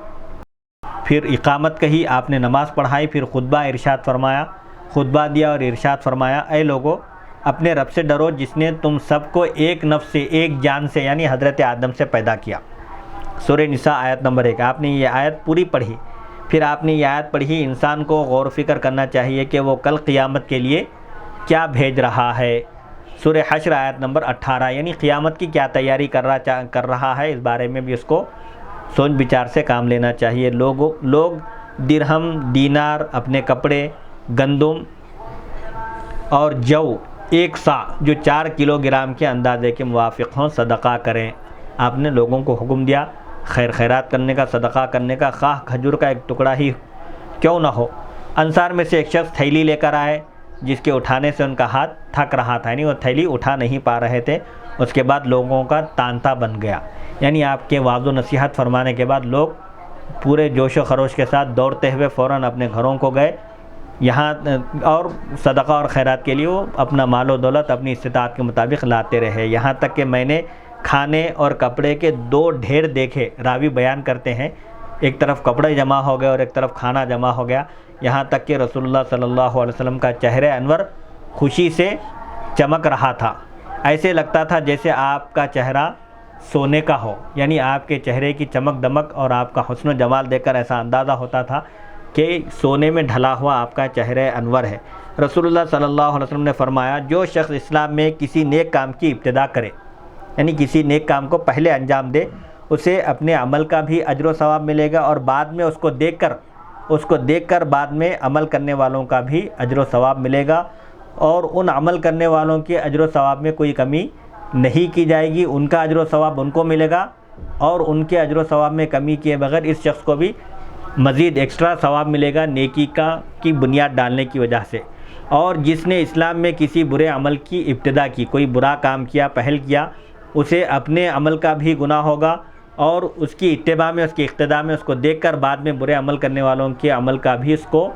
[SPEAKER 1] پھر اقامت کہی, آپ نے نماز پڑھائی, پھر خطبہ ارشاد فرمایا, خطبہ دیا اور ارشاد فرمایا, اے لوگو اپنے رب سے ڈرو جس نے تم سب کو ایک نفس سے, ایک جان سے یعنی حضرت آدم سے پیدا کیا. سورہ نساء آیت نمبر 1. آپ نے یہ آیت پوری پڑھی, پھر آپ نے یہ آیت پڑھی. انسان کو غور و فکر کرنا چاہیے کہ وہ کل قیامت کے لیے کیا بھیج رہا ہے. سورہ حشر آیت نمبر 18, یعنی قیامت کی کیا تیاری کر رہا ہے, اس بارے میں بھی اس کو سوچ بچار سے کام لینا چاہیے. لوگ درہم, دینار, اپنے کپڑے, گندم اور جو ایک سا جو 4 کلو گرام کے اندازے کے موافق ہوں صدقہ کریں. آپ نے لوگوں کو حکم دیا خیر خیرات کرنے کا, صدقہ کرنے کا, خواہ کھجور کا ایک ٹکڑا ہی کیوں نہ ہو. انصار میں سے ایک شخص تھیلی لے کر آئے جس کے اٹھانے سے ان کا ہاتھ تھک رہا تھا, یعنی وہ تھیلی اٹھا نہیں پا رہے تھے. اس کے بعد لوگوں کا تانتا بن گیا, یعنی آپ کے وعظ و نصیحت فرمانے کے بعد لوگ پورے جوش و خروش کے ساتھ دوڑتے ہوئے فوراً اپنے گھروں کو گئے, یہاں اور صدقہ اور خیرات کے لیے وہ اپنا مال و دولت اپنی استطاعت کے مطابق لاتے رہے. یہاں تک کہ میں نے کھانے اور کپڑے کے 2 ڈھیر دیکھے. راوی بیان کرتے ہیں ایک طرف کپڑے جمع ہو گئے اور ایک طرف کھانا جمع ہو گیا, یہاں تک کہ رسول اللہ صلی اللہ علیہ وسلم کا چہرہ انور خوشی سے چمک رہا تھا. ایسے لگتا تھا جیسے آپ کا چہرہ سونے کا ہو, یعنی آپ کے چہرے کی چمک دمک اور آپ کا حسن و جمال دیکھ کر ایسا اندازہ ہوتا تھا کہ سونے میں ڈھلا ہوا آپ کا چہرہ انور ہے. رسول اللہ صلی اللہ علیہ وسلم نے فرمایا, جو شخص اسلام میں کسی نیک کام کی ابتدا کرے, یعنی کسی نیک کام کو پہلے انجام دے, اسے اپنے عمل کا بھی اجر و ثواب ملے گا, اور بعد میں اس کو دیکھ کر بعد میں عمل کرنے والوں کا بھی اجر و ثواب ملے گا, اور ان عمل کرنے والوں کے اجر و ثواب میں کوئی کمی نہیں کی جائے گی. ان کا اجر و ثواب ان کو ملے گا, اور ان کے اجر و ثواب میں کمی کیے بغیر اس شخص کو بھی مزید ایکسٹرا ثواب ملے گا نیکی کی بنیاد ڈالنے کی وجہ سے. اور جس نے اسلام میں کسی برے عمل کی ابتدا کی, کوئی برا کام کیا, پہل کیا, اسے اپنے عمل کا بھی گناہ ہوگا, اور اس کی اتباع میں, اس کی اقتداء میں, اس کو دیکھ کر بعد میں برے عمل کرنے والوں کے عمل کا بھی اس کو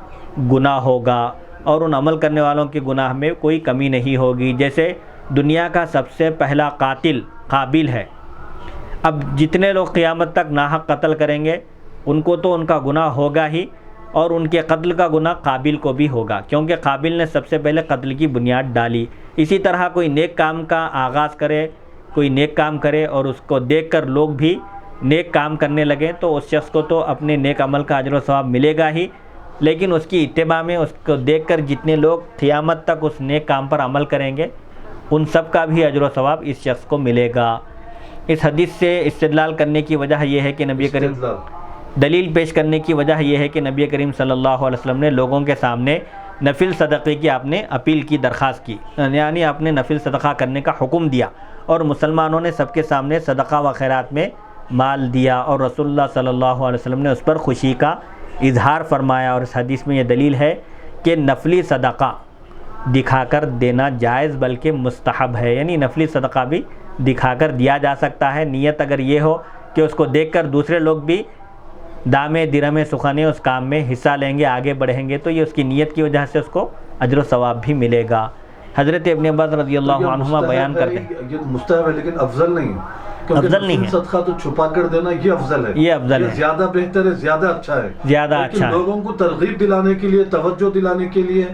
[SPEAKER 1] گناہ ہوگا, اور ان عمل کرنے والوں کے گناہ میں کوئی کمی نہیں ہوگی. جیسے دنیا کا سب سے پہلا قاتل قابل ہے, اب جتنے لوگ قیامت تک ناحق قتل کریں گے ان کو تو ان کا گناہ ہوگا ہی, اور ان کے قتل کا گناہ قابل کو بھی ہوگا, کیونکہ قابل نے سب سے پہلے قتل کی بنیاد ڈالی. اسی طرح کوئی نیک کام کا آغاز کرے, کوئی نیک کام کرے اور اس کو دیکھ کر لوگ بھی نیک کام کرنے لگیں, تو اس شخص کو تو اپنے نیک عمل کا اجر و ثواب ملے گا ہی, لیکن اس کی اتباع میں, اس کو دیکھ کر جتنے لوگ قیامت تک اس نیک کام پر عمل کریں گے ان سب کا بھی اجر و ثواب اس شخص کو ملے گا. اس حدیث سے استدلال کرنے کی وجہ یہ ہے کہ نبی کریم, دلیل پیش کرنے کی وجہ یہ ہے کہ نبی کریم صلی اللہ علیہ وسلم نے لوگوں کے سامنے نفل صدقے کی آپ نے اپیل کی, درخواست کی, یعنی آپ نے نفل صدقہ کرنے کا حکم دیا, اور مسلمانوں نے سب کے سامنے صدقہ و خیرات میں مال دیا, اور رسول اللہ صلی اللہ علیہ وسلم نے اس پر خوشی کا اظہار فرمایا. اور اس حدیث میں یہ دلیل ہے کہ نفلی صدقہ دکھا کر دینا جائز بلکہ مستحب ہے, یعنی نفلی صدقہ بھی دکھا کر دیا جا سکتا ہے. نیت اگر یہ ہو کہ اس کو دیکھ کر دوسرے لوگ بھی دامے درہم سخنے اس کام میں حصہ لیں گے، آگے بڑھیں گے، تو یہ اس کی نیت کی وجہ سے اس کو اجر و ثواب بھی ملے گا۔ حضرت ابن عباس رضی اللہ عنہما بیان کرتے ہیں
[SPEAKER 2] یہ مستحب ہے لیکن افضل نہیں ہے،
[SPEAKER 1] افضل نہیں ہے،
[SPEAKER 2] صدقہ تو چھپا کر دینا یہ افضل ہے،
[SPEAKER 1] یہ افضل ہے،
[SPEAKER 2] زیادہ بہتر ہے، زیادہ اچھا ہے،
[SPEAKER 1] زیادہ
[SPEAKER 2] لیکن
[SPEAKER 1] اچھا ہے،
[SPEAKER 2] لوگوں کو ترغیب دلانے کے لیے، توجہ دلانے کے لیے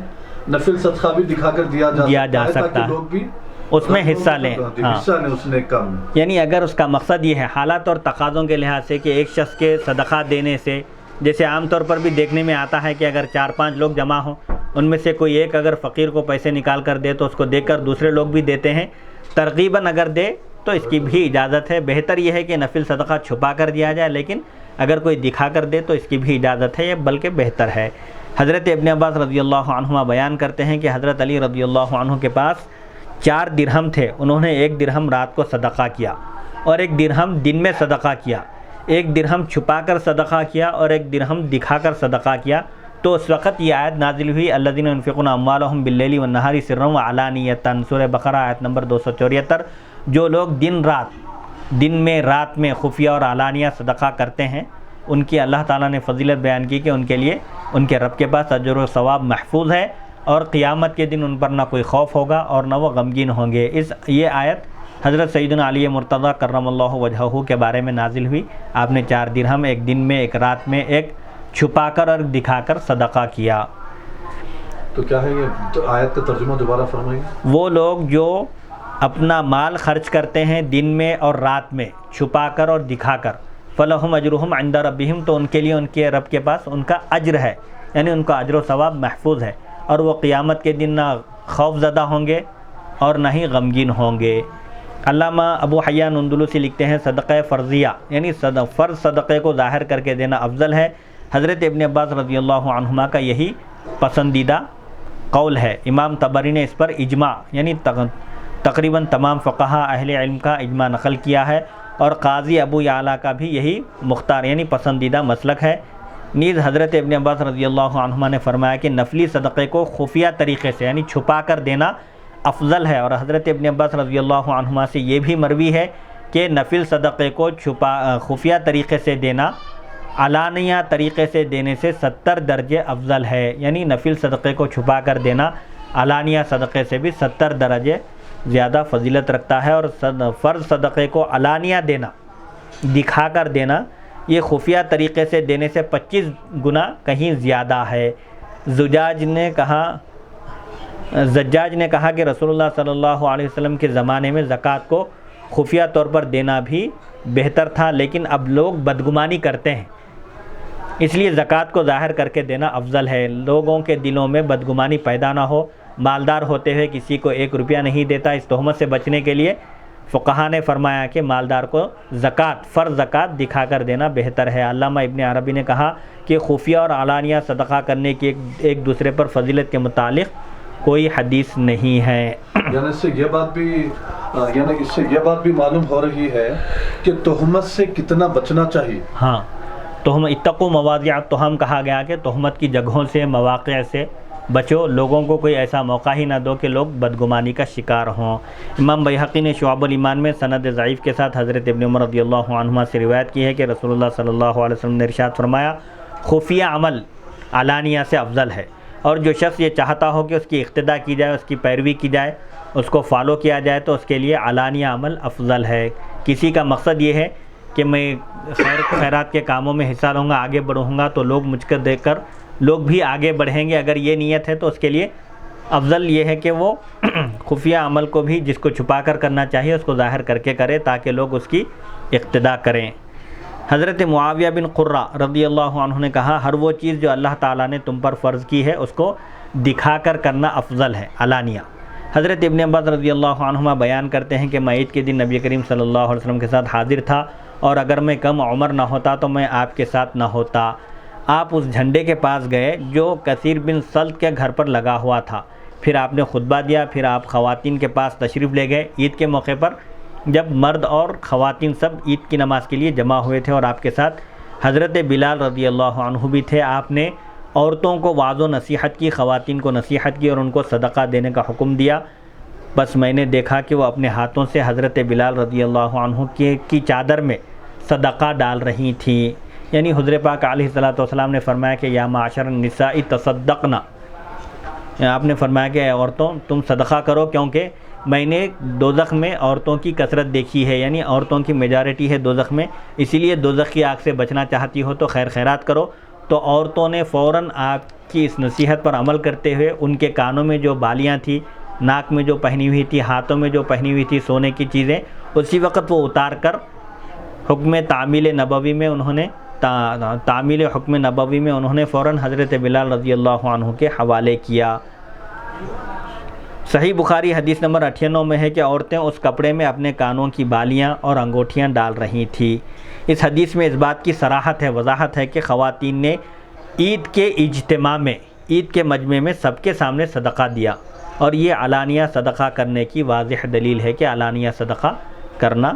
[SPEAKER 2] نفل صدقہ بھی دکھا کر دیا جا سکتا ہے
[SPEAKER 1] ہے،
[SPEAKER 2] تاکہ لوگ بھی
[SPEAKER 1] اس میں حصہ لیں،
[SPEAKER 2] حصہ لیں اس نیک کام میں۔
[SPEAKER 1] یعنی اگر اس کا مقصد یہ ہے حالات اور تقاضوں کے لحاظ سے کہ ایک شخص کے صدقہ دینے سے، جیسے عام طور پر بھی دیکھنے میں آتا ہے کہ اگر 4-5 لوگ جمع ہوں، ان میں سے کوئی ایک اگر فقیر کو پیسے نکال کر دے تو اس کو دیکھ کر دوسرے لوگ بھی دیتے ہیں، ترغیباً اگر دے تو اس کی بھی اجازت ہے۔ بہتر یہ ہے کہ نفل صدقہ چھپا کر دیا جائے، لیکن اگر کوئی دکھا کر دے تو اس کی بھی اجازت ہے، یہ بلکہ بہتر ہے۔ حضرت ابن عباس رضی اللہ عنہما بیان کرتے ہیں کہ حضرت علی رضی اللہ عنہ کے پاس 4 درہم تھے، انہوں نے 1 درہم رات کو صدقہ کیا اور 1 درہم دن میں صدقہ کیا، 1 درہم چھپا کر صدقہ کیا اور 1 درہم دکھا کر صدقہ کیا۔ تو اس وقت یہ آیت نازل ہوئی الذین ينفقون اموالهم باللیل والنہار سرا وعلانیۃ، سورہ بقرہ آیت نمبر 274۔ جو لوگ دن میں رات میں خفیہ اور علانیہ صدقہ کرتے ہیں، ان کی اللہ تعالیٰ نے فضیلت بیان کی کہ ان کے لیے ان کے رب کے پاس اجر و ثواب محفوظ ہے، اور قیامت کے دن ان پر نہ کوئی خوف ہوگا اور نہ وہ غمگین ہوں گے۔ یہ آیت حضرت سیدنا علی مرتضیٰ کرم اللہ وجہہ کے بارے میں نازل ہوئی۔ آپ نے 4 درہم، 1 دن میں، 1 رات میں، 1 چھپا کر اور دکھا کر صدقہ کیا۔
[SPEAKER 2] تو کیا ہے یہ آیت کا ترجمہ دوبارہ فرمائیے؟
[SPEAKER 1] وہ لوگ جو اپنا مال خرچ کرتے ہیں دن میں اور رات میں، چھپا کر اور دکھا کر، فلہم اجرہم عند ربہم، تو ان کے لیے ان کے رب کے پاس ان کا اجر ہے، یعنی ان کا اجر و ثواب محفوظ ہے، اور وہ قیامت کے دن نہ خوف زدہ ہوں گے اور نہ ہی غمگین ہوں گے۔ علامہ ابو حیان اندلسی لکھتے ہیں صدقہ فرضیہ یعنی فرض صدقے کو ظاہر کر کے دینا افضل ہے۔ حضرت ابن عباس رضی اللہ عنہما کا یہی پسندیدہ قول ہے۔ امام طبری نے اس پر اجماع یعنی تقریباً تمام فقہا اہل علم کا اجماع نقل کیا ہے، اور قاضی ابو یعلا کا بھی یہی مختار یعنی پسندیدہ مسلک ہے۔ نیز حضرت ابن عباس رضی اللہ عنہما نے فرمایا کہ نفلی صدقے کو خفیہ طریقے سے یعنی چھپا کر دینا افضل ہے، اور حضرت ابن عباس رضی اللہ عنہما سے یہ بھی مروی ہے کہ نفل صدقے کو خفیہ طریقے سے دینا علانیہ طریقے سے دینے سے 70 درجے افضل ہے، یعنی نفل صدقے کو چھپا کر دینا علانیہ صدقے سے بھی 70 درجے زیادہ فضیلت رکھتا ہے، اور فرض صدقے کو علانیہ دینا، دکھا کر دینا، یہ خفیہ طریقے سے دینے سے 25 گنا کہیں زیادہ ہے۔ زجاج نے کہا کہ رسول اللہ صلی اللہ علیہ وسلم کے زمانے میں زکوٰۃ کو خفیہ طور پر دینا بھی بہتر تھا، لیکن اب لوگ بدگمانی کرتے ہیں، اس لیے زکوٰۃ کو ظاہر کر کے دینا افضل ہے۔ لوگوں کے دلوں میں بدگمانی پیدا نہ ہو، مالدار ہوتے ہوئے کسی کو 1 روپیہ نہیں دیتا، اس تہمت سے بچنے کے لیے فقہا نے فرمایا کہ مالدار کو فرض زکوٰۃ دکھا کر دینا بہتر ہے۔ علامہ ابن عربی نے کہا کہ خفیہ اور علانیہ صدقہ کرنے کی ایک دوسرے پر فضیلت کے متعلق کوئی حدیث نہیں ہے۔
[SPEAKER 2] یعنی اس سے یہ بات بھی معلوم ہو رہی ہے کہ تہمت سے کتنا بچنا چاہیے۔
[SPEAKER 1] ہاں، اتقوا مواضع التہم کہا گیا کہ تہمت کی جگہوں سے، مواقع سے بچو، لوگوں کو کوئی ایسا موقع ہی نہ دو کہ لوگ بدگمانی کا شکار ہوں۔ امام بیہقی نے شعب الایمان میں سند ضعیف کے ساتھ حضرت ابن عمر رضی اللہ عنہما سے روایت کی ہے کہ رسول اللہ صلی اللہ علیہ وسلم نے ارشاد فرمایا خفیہ عمل علانیہ سے افضل ہے، اور جو شخص یہ چاہتا ہو کہ اس کی اقتداء کی جائے، اس کی پیروی کی جائے، اس کو فالو کیا جائے، تو اس کے لیے علانیہ عمل افضل ہے۔ کسی کا مقصد یہ ہے کہ میں خیرات کے کاموں میں حصہ لوں گا، آگے بڑھوں گا، تو لوگ مجھ کو دیکھ کر لوگ بھی آگے بڑھیں گے، اگر یہ نیت ہے تو اس کے لیے افضل یہ ہے کہ وہ خفیہ عمل کو بھی جس کو چھپا کر کرنا چاہیے اس کو ظاہر کر کے کرے تاکہ لوگ اس کی اقتداء کریں۔ حضرت معاویہ بن قرہ رضی اللہ عنہ نے کہا ہر وہ چیز جو اللہ تعالیٰ نے تم پر فرض کی ہے اس کو دکھا کر کرنا افضل ہے، علانیہ۔ حضرت ابن عباس رضی اللہ عنہما بیان کرتے ہیں کہ میں عید کے دن نبی کریم صلی اللہ علیہ وسلم کے ساتھ حاضر تھا، اور اگر میں کم عمر نہ ہوتا تو میں آپ کے ساتھ نہ ہوتا۔ آپ اس جھنڈے کے پاس گئے جو کثیر بن سلط کے گھر پر لگا ہوا تھا، پھر آپ نے خطبہ دیا، پھر آپ خواتین کے پاس تشریف لے گئے عید کے موقع پر، جب مرد اور خواتین سب عید کی نماز کے لیے جمع ہوئے تھے، اور آپ کے ساتھ حضرت بلال رضی اللہ عنہ بھی تھے۔ آپ نے عورتوں کو وعظ و نصیحت کی، خواتین کو نصیحت کی اور ان کو صدقہ دینے کا حکم دیا۔ بس میں نے دیکھا کہ وہ اپنے ہاتھوں سے حضرت بلال رضی اللہ عنہ کی چادر میں صدقہ ڈال رہی تھیں، یعنی حضور پاک علیہ الصلوۃ والسلام نے فرمایا کہ یا معاشر النساء تصدقنا، آپ نے فرمایا کہ اے عورتوں تم صدقہ کرو، کیونکہ میں نے دوزخ میں عورتوں کی کثرت دیکھی ہے، یعنی عورتوں کی میجارٹی ہے دوزخ میں، اسی لیے دوزخ کی آگ سے بچنا چاہتی ہو تو خیر خیرات کرو۔ تو عورتوں نے فوراً آپ کی اس نصیحت پر عمل کرتے ہوئے ان کے کانوں میں جو بالیاں تھیں، ناک میں جو پہنی ہوئی تھی، ہاتھوں میں جو پہنی ہوئی تھی سونے کی چیزیں، اسی وقت وہ اتار کر حکم تعمیل نبوی میں انہوں نے تعمیل حکم نبوی میں انہوں نے فوراً حضرت بلال رضی اللہ عنہ کے حوالے کیا۔ صحیح بخاری حدیث نمبر 98 میں ہے کہ عورتیں اس کپڑے میں اپنے کانوں کی بالیاں اور انگوٹھیاں ڈال رہی تھیں۔ اس حدیث میں اس بات کی صراحت ہے، وضاحت ہے کہ خواتین نے عید کے اجتماع میں، عید کے مجمع میں سب کے سامنے صدقہ دیا، اور یہ علانیہ صدقہ کرنے کی واضح دلیل ہے کہ علانیہ صدقہ کرنا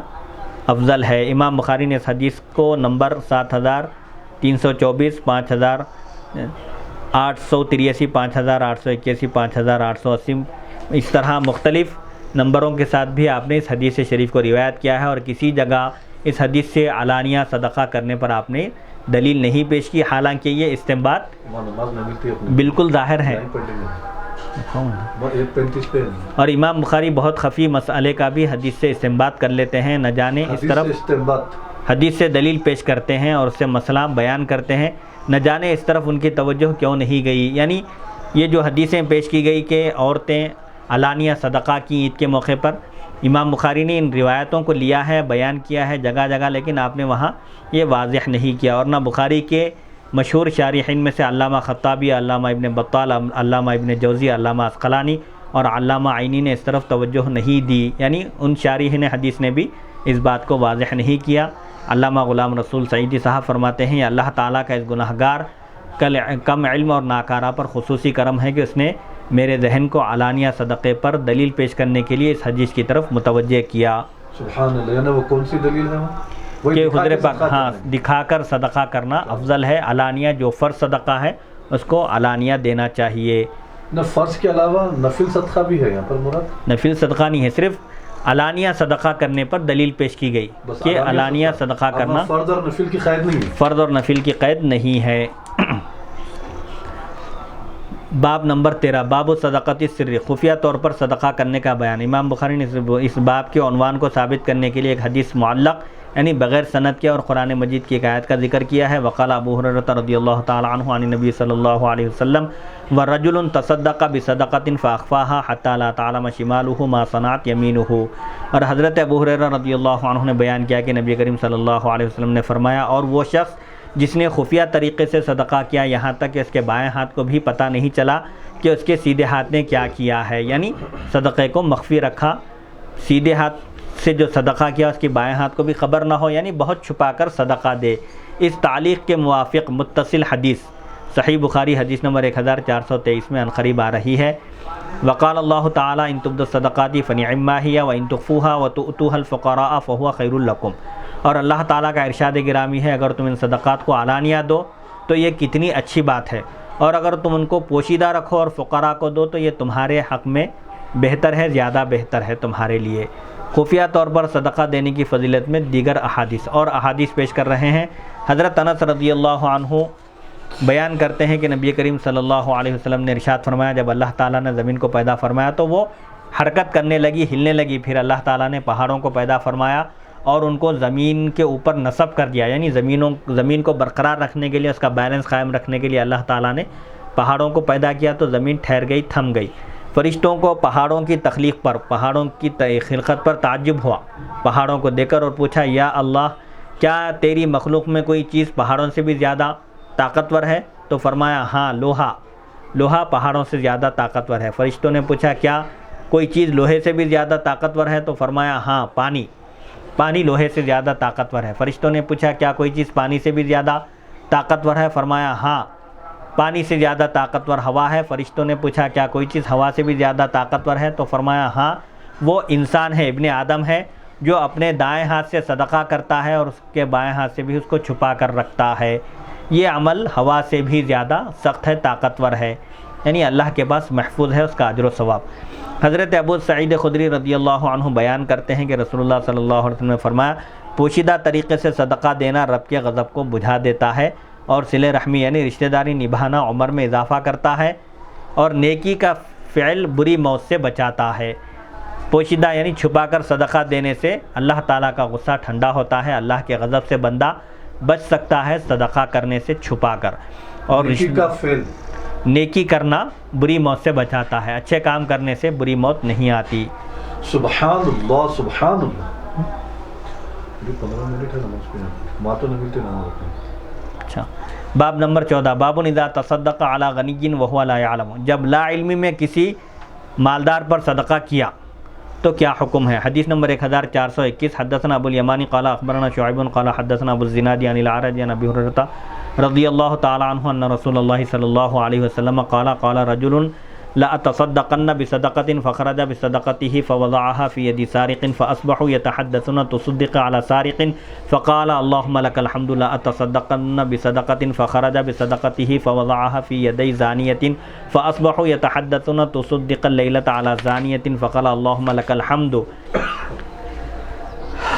[SPEAKER 1] افضل ہے۔ امام بخاری نے اس حدیث کو نمبر 7324، 5883، 5881، 5880، اس طرح مختلف نمبروں کے ساتھ بھی آپ نے اس حدیث شریف کو روایت کیا ہے، اور کسی جگہ اس حدیث سے علانیہ صدقہ کرنے پر آپ نے دلیل نہیں پیش کی، حالانکہ یہ استنباط بالکل ظاہر ہے۔ اور امام بخاری بہت خفی مسئلے کا بھی حدیث سے استنباط کر لیتے ہیں، نہ جانے اس طرف حدیث سے دلیل پیش کرتے ہیں اور اس سے مسئلہ بیان کرتے ہیں، نہ جانے اس طرف ان کی توجہ کیوں نہیں گئی۔ یعنی یہ جو حدیثیں پیش کی گئی کہ عورتیں علانیہ صدقہ کی عید کے موقع پر، امام بخاری نے ان روایتوں کو لیا ہے، بیان کیا ہے جگہ جگہ، لیکن آپ نے وہاں یہ واضح نہیں کیا۔ اور نہ بخاری کے مشہور شارحین میں سے علامہ خطابی، علامہ ابن بطال، علامہ ابن جوزی، علامہ عسقلانی اور علامہ عینی نے اس طرف توجہ نہیں دی، یعنی ان شارحین حدیث نے بھی اس بات کو واضح نہیں کیا۔ علامہ غلام رسول سعیدی صاحب فرماتے ہیں، اللہ تعالیٰ کا اس گناہگار کم علم اور ناکارہ پر خصوصی کرم ہے کہ اس نے میرے ذہن کو علانیہ صدقے پر دلیل پیش کرنے کے لیے اس حدیث کی طرف متوجہ کیا۔
[SPEAKER 2] سبحان اللہ، یعنی وہ کون سی دلیل ہے؟
[SPEAKER 1] کہ حضور پاک دکھا کر صدقہ کرنا افضل ہے، علانیہ جو فرض صدقہ ہے اس کو علانیہ دینا چاہیے۔
[SPEAKER 2] نہ فرض کے علاوہ نفل صدقہ بھی ہے یہاں پر مراد؟
[SPEAKER 1] نفل صدقہ نہیں ہے، صرف علانیہ صدقہ کرنے پر دلیل پیش کی گئی کہ علانیہ صدقہ کرنا،
[SPEAKER 2] فرض اور نفل کی قید نہیں ہے،
[SPEAKER 1] فرض اور نفل کی قید نہیں ہے۔ باب نمبر 13، باب صدقۃ السر، خفیہ طور پر صدقہ کرنے کا بیان۔ امام بخاری نے اس باب کے عنوان کو ثابت کرنے کے لیے ایک حدیث معلق یعنی بغیر سند کے اور قرآن مجید کی ایک آیت کا ذکر کیا ہے۔ وقال ابو ہریرہ رضی اللہ تعالی عنہ عن النبی صلی اللہ علیہ وسلم ورجل تصدق بصدقۃ فاخفاها حتى لا تعلم شماله ما صنعت يمينه، اور حضرت ابو ہریرہ رضی اللہ عنہ نے بیان کیا کہ نبی کریم صلی اللہ علیہ وسلم نے فرمایا، اور وہ شخص جس نے خفیہ طریقے سے صدقہ کیا یہاں تک کہ اس کے بائیں ہاتھ کو بھی پتہ نہیں چلا کہ اس کے سیدھے ہاتھ نے کیا کیا ہے، یعنی صدقے کو مخفی رکھا، سیدھے ہاتھ سے جو صدقہ کیا اس کی بائیں ہاتھ کو بھی خبر نہ ہو، یعنی بہت چھپا کر صدقہ دے۔ اس تعلیق کے موافق متصل حدیث صحیح بخاری حدیث نمبر 1423 میں عنقریب آ رہی ہے۔ وقال اللہ تعالی ان تبدوا الصدقات فنعما هي وان تخفوها وتؤتوها الفقراء فهو خیر لكم، اور اللہ تعالیٰ کا ارشاد گرامی ہے اگر تم ان صدقات کو علانیہ دو تو یہ کتنی اچھی بات ہے، اور اگر تم ان کو پوشیدہ رکھو اور فقراء کو دو تو یہ تمہارے حق میں بہتر ہے، زیادہ بہتر ہے تمہارے لیے۔ خفیہ طور پر صدقہ دینے کی فضیلت میں دیگر احادیث پیش کر رہے ہیں۔ حضرت انس رضی اللہ عنہ بیان کرتے ہیں کہ نبی کریم صلی اللہ علیہ وسلم نے ارشاد فرمایا، جب اللہ تعالیٰ نے زمین کو پیدا فرمایا تو وہ حرکت کرنے لگی، ہلنے لگی، پھر اللہ تعالیٰ نے پہاڑوں کو پیدا فرمایا اور ان کو زمین کے اوپر نصب کر دیا، یعنی زمین کو برقرار رکھنے کے لیے، اس کا بیلنس قائم رکھنے کے لیے اللہ تعالیٰ نے پہاڑوں کو پیدا کیا تو زمین ٹھہر گئی، تھم گئی۔ فرشتوں کو پہاڑوں کی تخلیق پر، پہاڑوں کی خلقت پر تعجب ہوا پہاڑوں کو دیکھ کر، اور پوچھا یا اللہ کیا تیری مخلوق میں کوئی چیز پہاڑوں سے بھی زیادہ طاقتور ہے؟ تو فرمایا ہاں، لوہا پہاڑوں سے زیادہ طاقتور ہے۔ فرشتوں نے پوچھا کیا کوئی چیز لوہے سے بھی زیادہ طاقتور ہے؟ تو فرمایا ہاں، پانی لوہے سے زیادہ طاقتور ہے۔ فرشتوں نے پوچھا کیا کوئی چیز پانی سے بھی زیادہ طاقتور ہے؟ فرمایا ہاں، پانی سے زیادہ طاقتور ہوا ہے۔ فرشتوں نے پوچھا کیا کوئی چیز ہوا سے بھی زیادہ طاقتور ہے؟ تو فرمایا ہاں، وہ انسان ہے، ابن آدم ہے، جو اپنے دائیں ہاتھ سے صدقہ کرتا ہے اور اس کے بائیں ہاتھ سے بھی اس کو چھپا کر رکھتا ہے۔ یہ عمل ہوا سے بھی زیادہ سخت ہے، طاقتور ہے۔ یعنی اللہ کے پاس محفوظ ہے اس کا اجر و ثواب۔ حضرت ابو سعید خدری رضی اللہ عنہ بیان کرتے ہیں کہ رسول اللہ صلی اللہ علیہ وسلم نے فرمایا پوشیدہ طریقے سے صدقہ دینا رب کے غضب کو بجھا دیتا ہے اور صلہ رحمی یعنی رشتہ داری نبھانا عمر میں اضافہ کرتا ہے اور نیکی کا فعل بری موت سے بچاتا ہے۔ پوشیدہ یعنی چھپا کر صدقہ دینے سے اللہ تعالیٰ کا غصہ ٹھنڈا ہوتا ہے، اللہ کے غضب سے بندہ بچ سکتا ہے صدقہ کرنے سے چھپا کر، اور
[SPEAKER 2] نیکی کا فعل،
[SPEAKER 1] نیکی کرنا بری موت سے بچاتا ہے، اچھے کام کرنے سے بری موت نہیں آتی۔
[SPEAKER 2] سبحان اللہ سبحان اللہ۔ 15 منٹ ہے نماز پڑھنے، ماں تو نہیں ملتی نماز۔
[SPEAKER 1] اچھا، باب نمبر 14، باب اذا تصدق علی غنی وهو لا يعلم، جب لا علمی میں کسی مالدار پر صدقہ کیا تو کیا حکم ہے؟ حدیث نمبر 1421، حدثنا ابو الیمانی قال اخبرنا شعیب قال حدثنا ابو الزناد عن الاعرج عن ابی ہریرہ رضی اللہ تعالی عنہ ان رسول اللہ صلی اللہ علیہ وسلم قال رجل لأتصدقن بصدقة فخرج بصدقته فوضعها في يد سارق فأصبحوا يتحدثون تصدق على سارق فقال اللهم لك الحمد لأتصدقن بصدقة فخرج بصدقته فوضعها في يدي زانية فأصبحوا يتحدثون تصدق الليلة على زانية فقال اللهم لك الحمد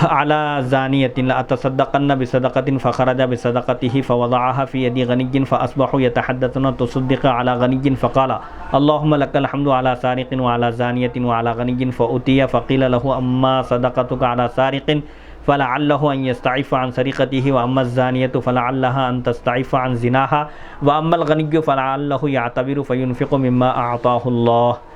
[SPEAKER 1] على زانية لأتصدقن بصدقة فخرج بصدقته فوضعها في يد غني فأصبحوا يتحدثون تصدق على غني فقال اللهم لك الحمد على سارق وعلى زانية وعلى غني فأتي فقيل له أما صدقتك على سارق فلعله أن يستعف عن سرقته وأما الزانية فلعلها أن تستعف عن زناها وأما الغني فلعله يعتبر فينفق مما أعطاه الله۔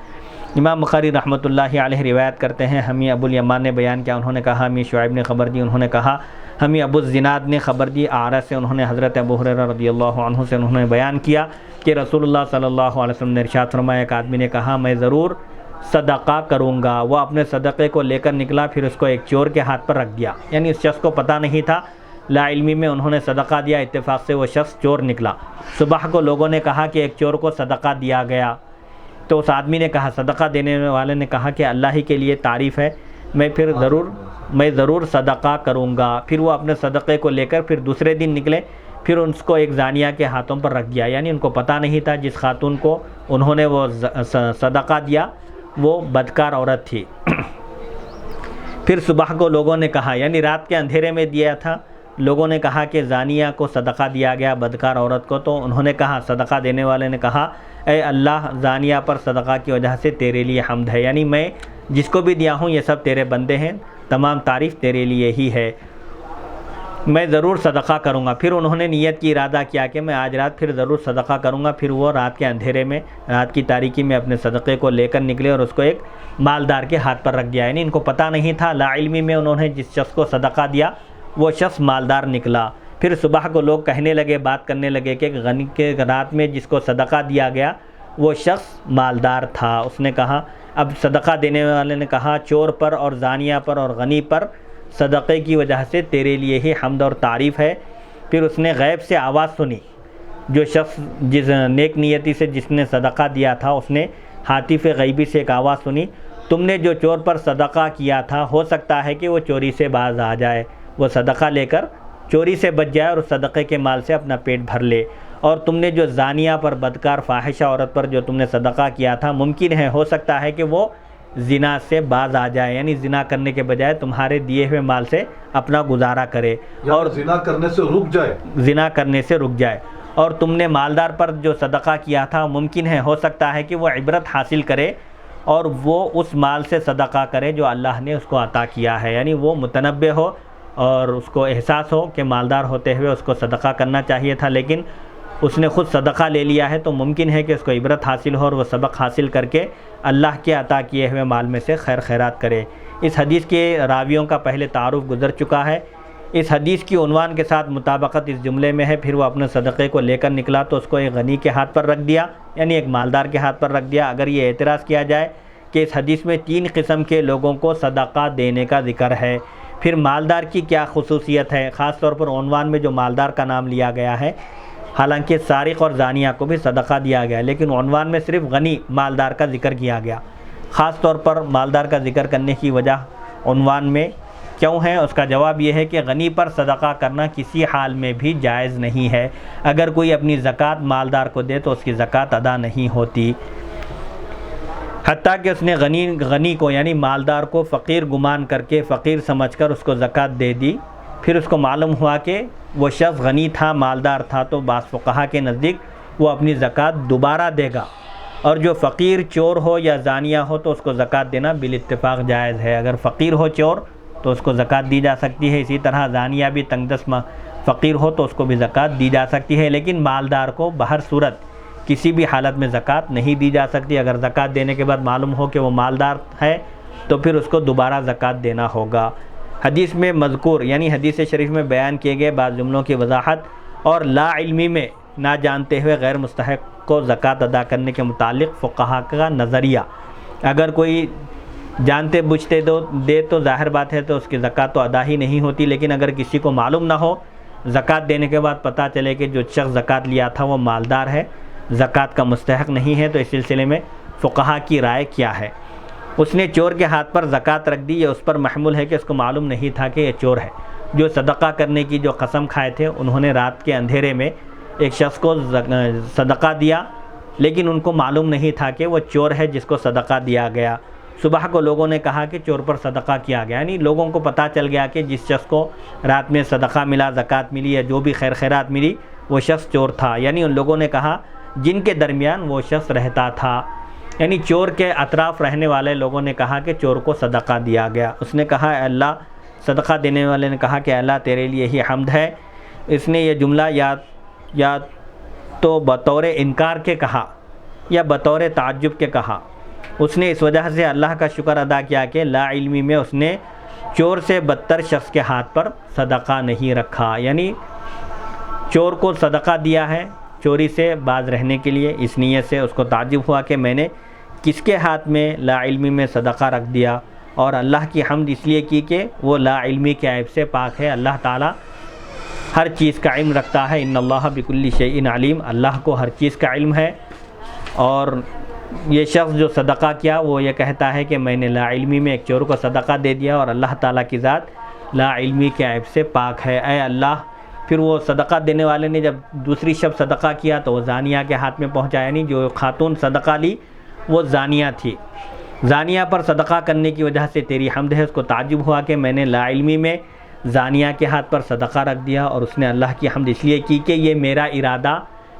[SPEAKER 1] امام بخاری رحمۃ اللہ علیہ روایت کرتے ہیں ہمیں ابو الیمان نے بیان کیا، انہوں نے کہا ہمیں شعیب نے خبر دی، انہوں نے کہا ہمیں ابو الزناد نے خبر دی اعرج سے، انہوں نے حضرت ابو ہریرہ رضی اللہ عنہ سے انہوں نے بیان کیا کہ رسول اللہ صلی اللہ علیہ وسلم نے ارشاد فرمایا ایک آدمی نے کہا میں ضرور صدقہ کروں گا، وہ اپنے صدقے کو لے کر نکلا پھر اس کو ایک چور کے ہاتھ پر رکھ دیا، یعنی اس شخص کو پتہ نہیں تھا، لا علمی میں انہوں نے صدقہ دیا، اتفاق سے وہ شخص چور نکلا۔ صبح کو لوگوں نے کہا کہ ایک چور کو صدقہ دیا گیا، تو اس آدمی نے کہا، صدقہ دینے والے نے کہا کہ اللہ ہی کے لیے تعریف ہے، میں ضرور صدقہ کروں گا۔ پھر وہ اپنے صدقے کو لے کر پھر دوسرے دن نکلے، پھر اس کو ایک زانیہ کے ہاتھوں پر رکھ دیا، یعنی ان کو پتہ نہیں تھا جس خاتون کو انہوں نے وہ صدقہ دیا وہ بدکار عورت تھی۔ پھر صبح کو لوگوں نے کہا، یعنی رات کے اندھیرے میں دیا تھا، لوگوں نے کہا کہ زانیہ کو صدقہ دیا گیا بدکار عورت کو، تو انہوں نے کہا، صدقہ دینے والے نے کہا اے اللہ زانیہ پر صدقہ کی وجہ سے تیرے لیے حمد ہے، یعنی میں جس کو بھی دیا ہوں یہ سب تیرے بندے ہیں، تمام تعریف تیرے لیے ہی ہے، میں ضرور صدقہ کروں گا۔ پھر انہوں نے نیت کی ارادہ کیا کہ میں آج رات پھر ضرور صدقہ کروں گا، پھر وہ رات کے اندھیرے میں رات کی تاریکی میں اپنے صدقے کو لے کر نکلے اور اس کو ایک مالدار کے ہاتھ پر رکھ دیا، یعنی ان کو پتہ نہیں تھا، لا علمی میں انہوں نے جس شخص کو صدقہ دیا وہ شخص مالدار نکلا۔ پھر صبح کو لوگ کہنے لگے، بات کرنے لگے کہ غنی کے رات میں جس کو صدقہ دیا گیا وہ شخص مالدار تھا۔ اس نے کہا، اب صدقہ دینے والے نے کہا چور پر اور زانیہ پر اور غنی پر صدقے کی وجہ سے تیرے لیے ہی حمد اور تعریف ہے۔ پھر اس نے غیب سے آواز سنی، جو شخص جس نیک نیتی سے جس نے صدقہ دیا تھا اس نے ہاتف غیبی سے ایک آواز سنی، تم نے جو چور پر صدقہ کیا تھا ہو سکتا ہے کہ وہ چوری سے باز آ جائے، وہ صدقہ لے کر چوری سے بچ جائے اور اس صدقے کے مال سے اپنا پیٹ بھر لے، اور تم نے جو زانیہ پر بدکار فاحشہ عورت پر جو تم نے صدقہ کیا تھا ممکن ہے ہو سکتا ہے کہ وہ زنا سے باز آ جائے، یعنی زنا کرنے کے بجائے تمہارے دیے ہوئے مال سے اپنا گزارا کرے اور
[SPEAKER 2] زنا کرنے سے رک جائے،
[SPEAKER 1] اور تم نے مالدار پر جو صدقہ کیا تھا ممکن ہے ہو سکتا ہے کہ وہ عبرت حاصل کرے اور وہ اس مال سے صدقہ کرے جو اللہ نے اس کو عطا کیا ہے، یعنی وہ متنبہ ہو اور اس کو احساس ہو کہ مالدار ہوتے ہوئے اس کو صدقہ کرنا چاہیے تھا، لیکن اس نے خود صدقہ لے لیا ہے، تو ممکن ہے کہ اس کو عبرت حاصل ہو اور وہ سبق حاصل کر کے اللہ کے عطا کیے ہوئے مال میں سے خیر خیرات کرے۔ اس حدیث کے راویوں کا پہلے تعارف گزر چکا ہے۔ اس حدیث کی عنوان کے ساتھ مطابقت اس جملے میں ہے، پھر وہ اپنے صدقے کو لے کر نکلا تو اس کو ایک غنی کے ہاتھ پر رکھ دیا، یعنی ایک مالدار کے ہاتھ پر رکھ دیا۔ اگر یہ اعتراض کیا جائے کہ اس حدیث میں 3 قسم کے لوگوں کو صدقہ دینے کا ذکر ہے، پھر مالدار کی کیا خصوصیت ہے، خاص طور پر عنوان میں جو مالدار کا نام لیا گیا ہے، حالانکہ سارق اور زانیہ کو بھی صدقہ دیا گیا لیکن عنوان میں صرف غنی مالدار کا ذکر کیا گیا، خاص طور پر مالدار کا ذکر کرنے کی وجہ عنوان میں کیوں ہے؟ اس کا جواب یہ ہے کہ غنی پر صدقہ کرنا کسی حال میں بھی جائز نہیں ہے. اگر کوئی اپنی زکوٰۃ مالدار کو دے تو اس کی زکوٰۃ ادا نہیں ہوتی. حتیٰ کہ اس نے غنی کو یعنی مالدار کو فقیر گمان کر کے، فقیر سمجھ کر اس کو زکوٰۃ دے دی، پھر اس کو معلوم ہوا کہ وہ شخص غنی تھا، مالدار تھا، تو بعض فقہا کے نزدیک وہ اپنی زکوٰۃ دوبارہ دے گا. اور جو فقیر چور ہو یا زانیہ ہو تو اس کو زکوٰۃ دینا بالاتفاق جائز ہے. اگر فقیر ہو چور تو اس کو زکوٰۃ دی جا سکتی ہے. اسی طرح زانیہ بھی تنگ دست فقیر ہو تو اس کو بھی زکوٰۃ دی جا سکتی ہے. لیکن مالدار کو بہر صورت کسی بھی حالت میں زکوٰۃ نہیں دی جا سکتی. اگر زکوٰۃ دینے کے بعد معلوم ہو کہ وہ مالدار ہے تو پھر اس کو دوبارہ زکوٰۃ دینا ہوگا. حدیث میں مذکور یعنی حدیث شریف میں بیان کیے گئے بعض جملوں کی وضاحت اور لا علمی میں نہ جانتے ہوئے غیر مستحق کو زکوٰۃ ادا کرنے کے متعلق فقہا کا نظریہ، اگر کوئی جانتے بوجھتے دے تو ظاہر بات ہے تو اس کی زکوٰۃ تو ادا ہی نہیں ہوتی. لیکن اگر کسی کو معلوم نہ ہو، زکوٰۃ دینے کے بعد پتہ چلے کہ جو شخص زکوٰۃ لیا تھا وہ مالدار ہے، زکوٰۃ کا مستحق نہیں ہے، تو اس سلسلے میں فقہا کی رائے کیا ہے؟ اس نے چور کے ہاتھ پر زکوٰۃ رکھ دی، یہ اس پر محمول ہے کہ اس کو معلوم نہیں تھا کہ یہ چور ہے. جو صدقہ کرنے کی جو قسم کھائے تھے انہوں نے رات کے اندھیرے میں ایک شخص کو صدقہ دیا، لیکن ان کو معلوم نہیں تھا کہ وہ چور ہے جس کو صدقہ دیا گیا. صبح کو لوگوں نے کہا کہ چور پر صدقہ کیا گیا، یعنی لوگوں کو پتہ چل گیا کہ جس شخص کو رات میں صدقہ ملا، زکوٰۃ ملی یا جو بھی خیر خیرات ملی وہ شخص چور تھا. یعنی ان لوگوں نے کہا جن کے درمیان وہ شخص رہتا تھا، یعنی چور کے اطراف رہنے والے لوگوں نے کہا کہ چور کو صدقہ دیا گیا. اس نے کہا اے اللہ، صدقہ دینے والے نے کہا کہ اے اللہ تیرے لیے ہی حمد ہے. اس نے یہ جملہ یا تو بطور انکار کے کہا یا بطور تعجب کے کہا. اس نے اس وجہ سے اللہ کا شکر ادا کیا کہ لا علمی میں اس نے چور سے بدتر شخص کے ہاتھ پر صدقہ نہیں رکھا، یعنی چور کو صدقہ دیا ہے چوری سے باز رہنے کے لیے. اس نیت سے اس کو تعجب ہوا کہ میں نے کس کے ہاتھ میں لا علمی میں صدقہ رکھ دیا، اور اللہ کی حمد اس لیے کی کہ وہ لا علمی کے عیب سے پاک ہے. اللہ تعالیٰ ہر چیز کا علم رکھتا ہے. ان اللہ بکل شیء علیم، اللہ کو ہر چیز کا علم ہے. اور یہ شخص جو صدقہ کیا وہ یہ کہتا ہے کہ میں نے لا علمی میں ایک چور کو صدقہ دے دیا اور اللہ تعالیٰ کی ذات لا علمی کے عیب سے پاک ہے. اے اللہ، پھر وہ صدقہ دینے والے نے جب دوسری شب صدقہ کیا تو وہ زانیہ کے ہاتھ میں پہنچا، یعنی جو خاتون صدقہ لی وہ زانیہ تھی. زانیہ پر صدقہ کرنے کی وجہ سے تیری حمد ہے. اس کو تعجب ہوا کہ میں نے لا علمی میں زانیہ کے ہاتھ پر صدقہ رکھ دیا، اور اس نے اللہ کی حمد اس لیے کی کہ یہ میرا ارادہ،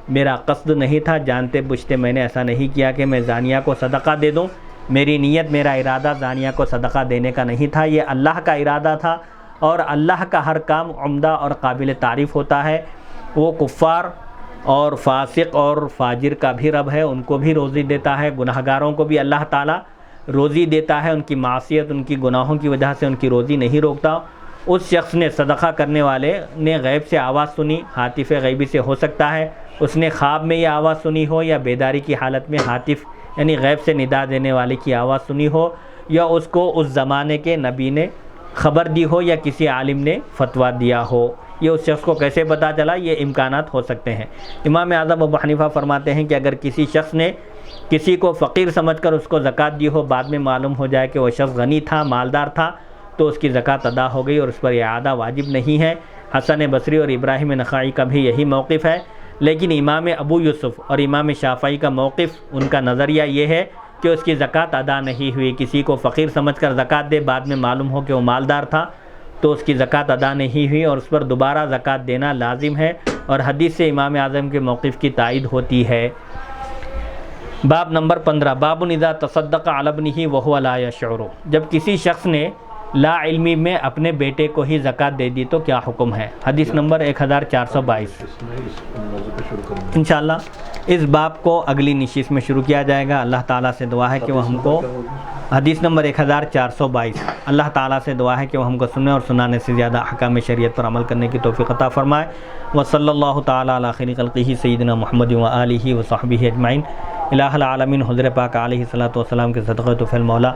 [SPEAKER 1] میرا قصد نہیں تھا. جانتے بوجھتے میں نے ایسا نہیں کیا کہ میں زانیہ کو صدقہ دے دوں. میری نیت، میرا ارادہ زانیہ کو صدقہ دینے کا نہیں تھا، یہ اللہ کا ارادہ تھا. اور اللہ کا ہر کام عمدہ اور قابل تعریف ہوتا ہے. وہ کفار اور فاسق اور فاجر کا بھی رب ہے، ان کو بھی روزی دیتا ہے. گناہگاروں کو بھی اللہ تعالیٰ روزی دیتا ہے. ان کی معصیت، ان کی گناہوں کی وجہ سے ان کی روزی نہیں روکتا. اس شخص نے، صدقہ کرنے والے نے غیب سے آواز سنی، ہاتف غیبی سے ہو سکتا ہے اس نے خواب میں یہ آواز سنی ہو، یا بیداری کی حالت میں ہاتف یعنی غیب سے ندا دینے والے کی آواز سنی ہو، یا اس کو اس زمانے کے نبی نے خبر دی ہو، یا کسی عالم نے فتویٰ دیا ہو. یہ اس شخص کو کیسے پتہ چلا؟ یہ امکانات ہو سکتے ہیں. امام اعظم ابو حنیفہ فرماتے ہیں کہ اگر کسی شخص نے کسی کو فقیر سمجھ کر اس کو زکوٰۃ دی ہو، بعد میں معلوم ہو جائے کہ وہ شخص غنی تھا، مالدار تھا، تو اس کی زکوٰۃ ادا ہو گئی اور اس پر اعادہ واجب نہیں ہے. حسن بصری اور ابراہیم نخعی کا بھی یہی موقف ہے. لیکن امام ابو یوسف اور امام شافعی کا موقف، ان کا نظریہ یہ ہے کہ اس کی زکوٰۃ ادا نہیں ہوئی. کسی کو فقیر سمجھ کر زکوٰۃ دے، بعد میں معلوم ہو کہ وہ مالدار تھا، تو اس کی زکوٰۃ ادا نہیں ہوئی اور اس پر دوبارہ زکوٰۃ دینا لازم ہے. اور حدیث سے امام اعظم کے موقف کی تائید ہوتی ہے. باب نمبر 15، باب اذا تصدق علی ابنہ وہو لا یشعر. جب کسی شخص نے لا علمی میں اپنے بیٹے کو ہی زکوٰۃ دے دی تو کیا حکم ہے؟ حدیث نمبر 1422. انشاءاللہ اس باب کو اگلی نشست میں شروع کیا جائے گا. اللہ تعالیٰ سے دعا ہے کہ وہ ہم کو حدیث نمبر 1422. اللہ تعالیٰ سے دعا ہے کہ وہ ہم کو سننے اور سنانے سے زیادہ احکام شریعت پر عمل کرنے کی توفیق عطا فرمائے. وصلی اللہ تعالیٰ علی خیر خلقہ سیدنا محمد و آلہ و صحبہ اجمعین. الہ العالمین حضور پاک علیہ الصلوۃ والسلام کے صدقہ توفیل مولا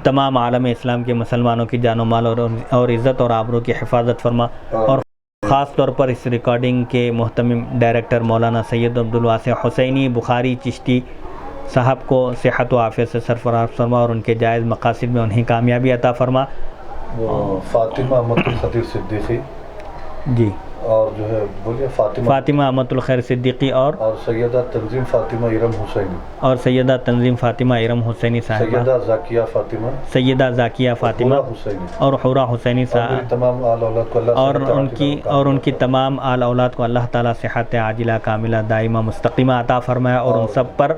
[SPEAKER 1] تمام عالم اسلام کے مسلمانوں کی جان و مال اور عزت اور آبرو کی حفاظت فرما. اور خاص طور پر اس ریکارڈنگ کے محتمم ڈائریکٹر مولانا سید عبدالواسع حسینی بخاری چشتی صاحب کو صحت و عافیت سے سرفراز فرما اور ان کے جائز مقاصد میں انہیں کامیابی عطا فرما.
[SPEAKER 2] وہ فاطمہ امت الخدیر صدیقی
[SPEAKER 1] جی
[SPEAKER 2] اور جو ہے بولیے
[SPEAKER 1] فاطمہ امت الخیر صدیقی اور
[SPEAKER 2] سیدہ تنظیم فاطمہ ارم حسینی
[SPEAKER 1] اور سیدہ تنظیم فاطمہ ارم حسینی صاحبہ،
[SPEAKER 2] سیدہ ذاکیہ فاطمہ
[SPEAKER 1] سیدہ ذاکیہ فاطمہ
[SPEAKER 2] حورہ حسینی
[SPEAKER 1] اور حورہ حسینی
[SPEAKER 2] اور میری
[SPEAKER 1] صاحب،
[SPEAKER 2] تمام آل اولاد کو اللہ
[SPEAKER 1] اور
[SPEAKER 2] صحت
[SPEAKER 1] ان
[SPEAKER 2] عاجلہ
[SPEAKER 1] کی
[SPEAKER 2] و
[SPEAKER 1] اور ان کی
[SPEAKER 2] کاملہ
[SPEAKER 1] تمام آل اولاد کو اللہ تعالیٰ صحت عاجلہ کاملہ دائمہ مستقیمہ عطا فرمائے، اور ان سب پر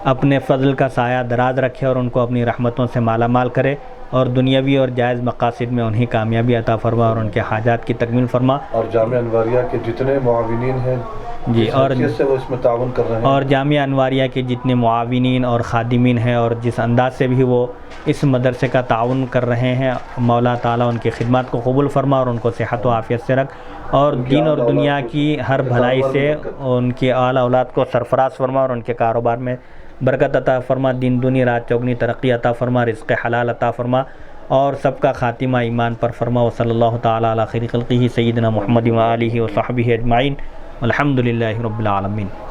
[SPEAKER 1] اپنے فضل کا سایہ دراز رکھے اور ان کو اپنی رحمتوں سے مالا مال کرے، اور دنیاوی اور جائز مقاصد میں انہیں کامیابی عطا فرما اور ان کے حاجات کی تکمیل فرما۔
[SPEAKER 2] اور جامعہ انواریہ کے جتنے معاونین ہیں
[SPEAKER 1] جی،
[SPEAKER 2] جس
[SPEAKER 1] اور
[SPEAKER 2] حیثیت سے وہ اس میں تعاون کر رہے ہیں،
[SPEAKER 1] اور جامعہ انواریہ کے جتنے معاونین اور خادمین ہیں اور جس انداز سے بھی وہ اس مدرسے کا تعاون کر رہے ہیں، مولا تعالیٰ ان کی خدمات کو قبول فرما اور ان کو صحت و عافیت سے رکھ، اور دین اور دنیا کی ہر بھلائی سے ان کی آل اولاد کو سرفراز فرما اور ان کے کاروبار میں برکت عطا فرما، دین دنیا رات چوگنی ترقی عطا فرما، رزق حلال عطا فرما، اور سب کا خاتمہ ایمان پر فرما۔ وصلی اللہ تعالیٰ علی خیر خلقہ سیدنا محمد و آلہ و صحبہ اجمعین، الحمد للہ رب العالمین۔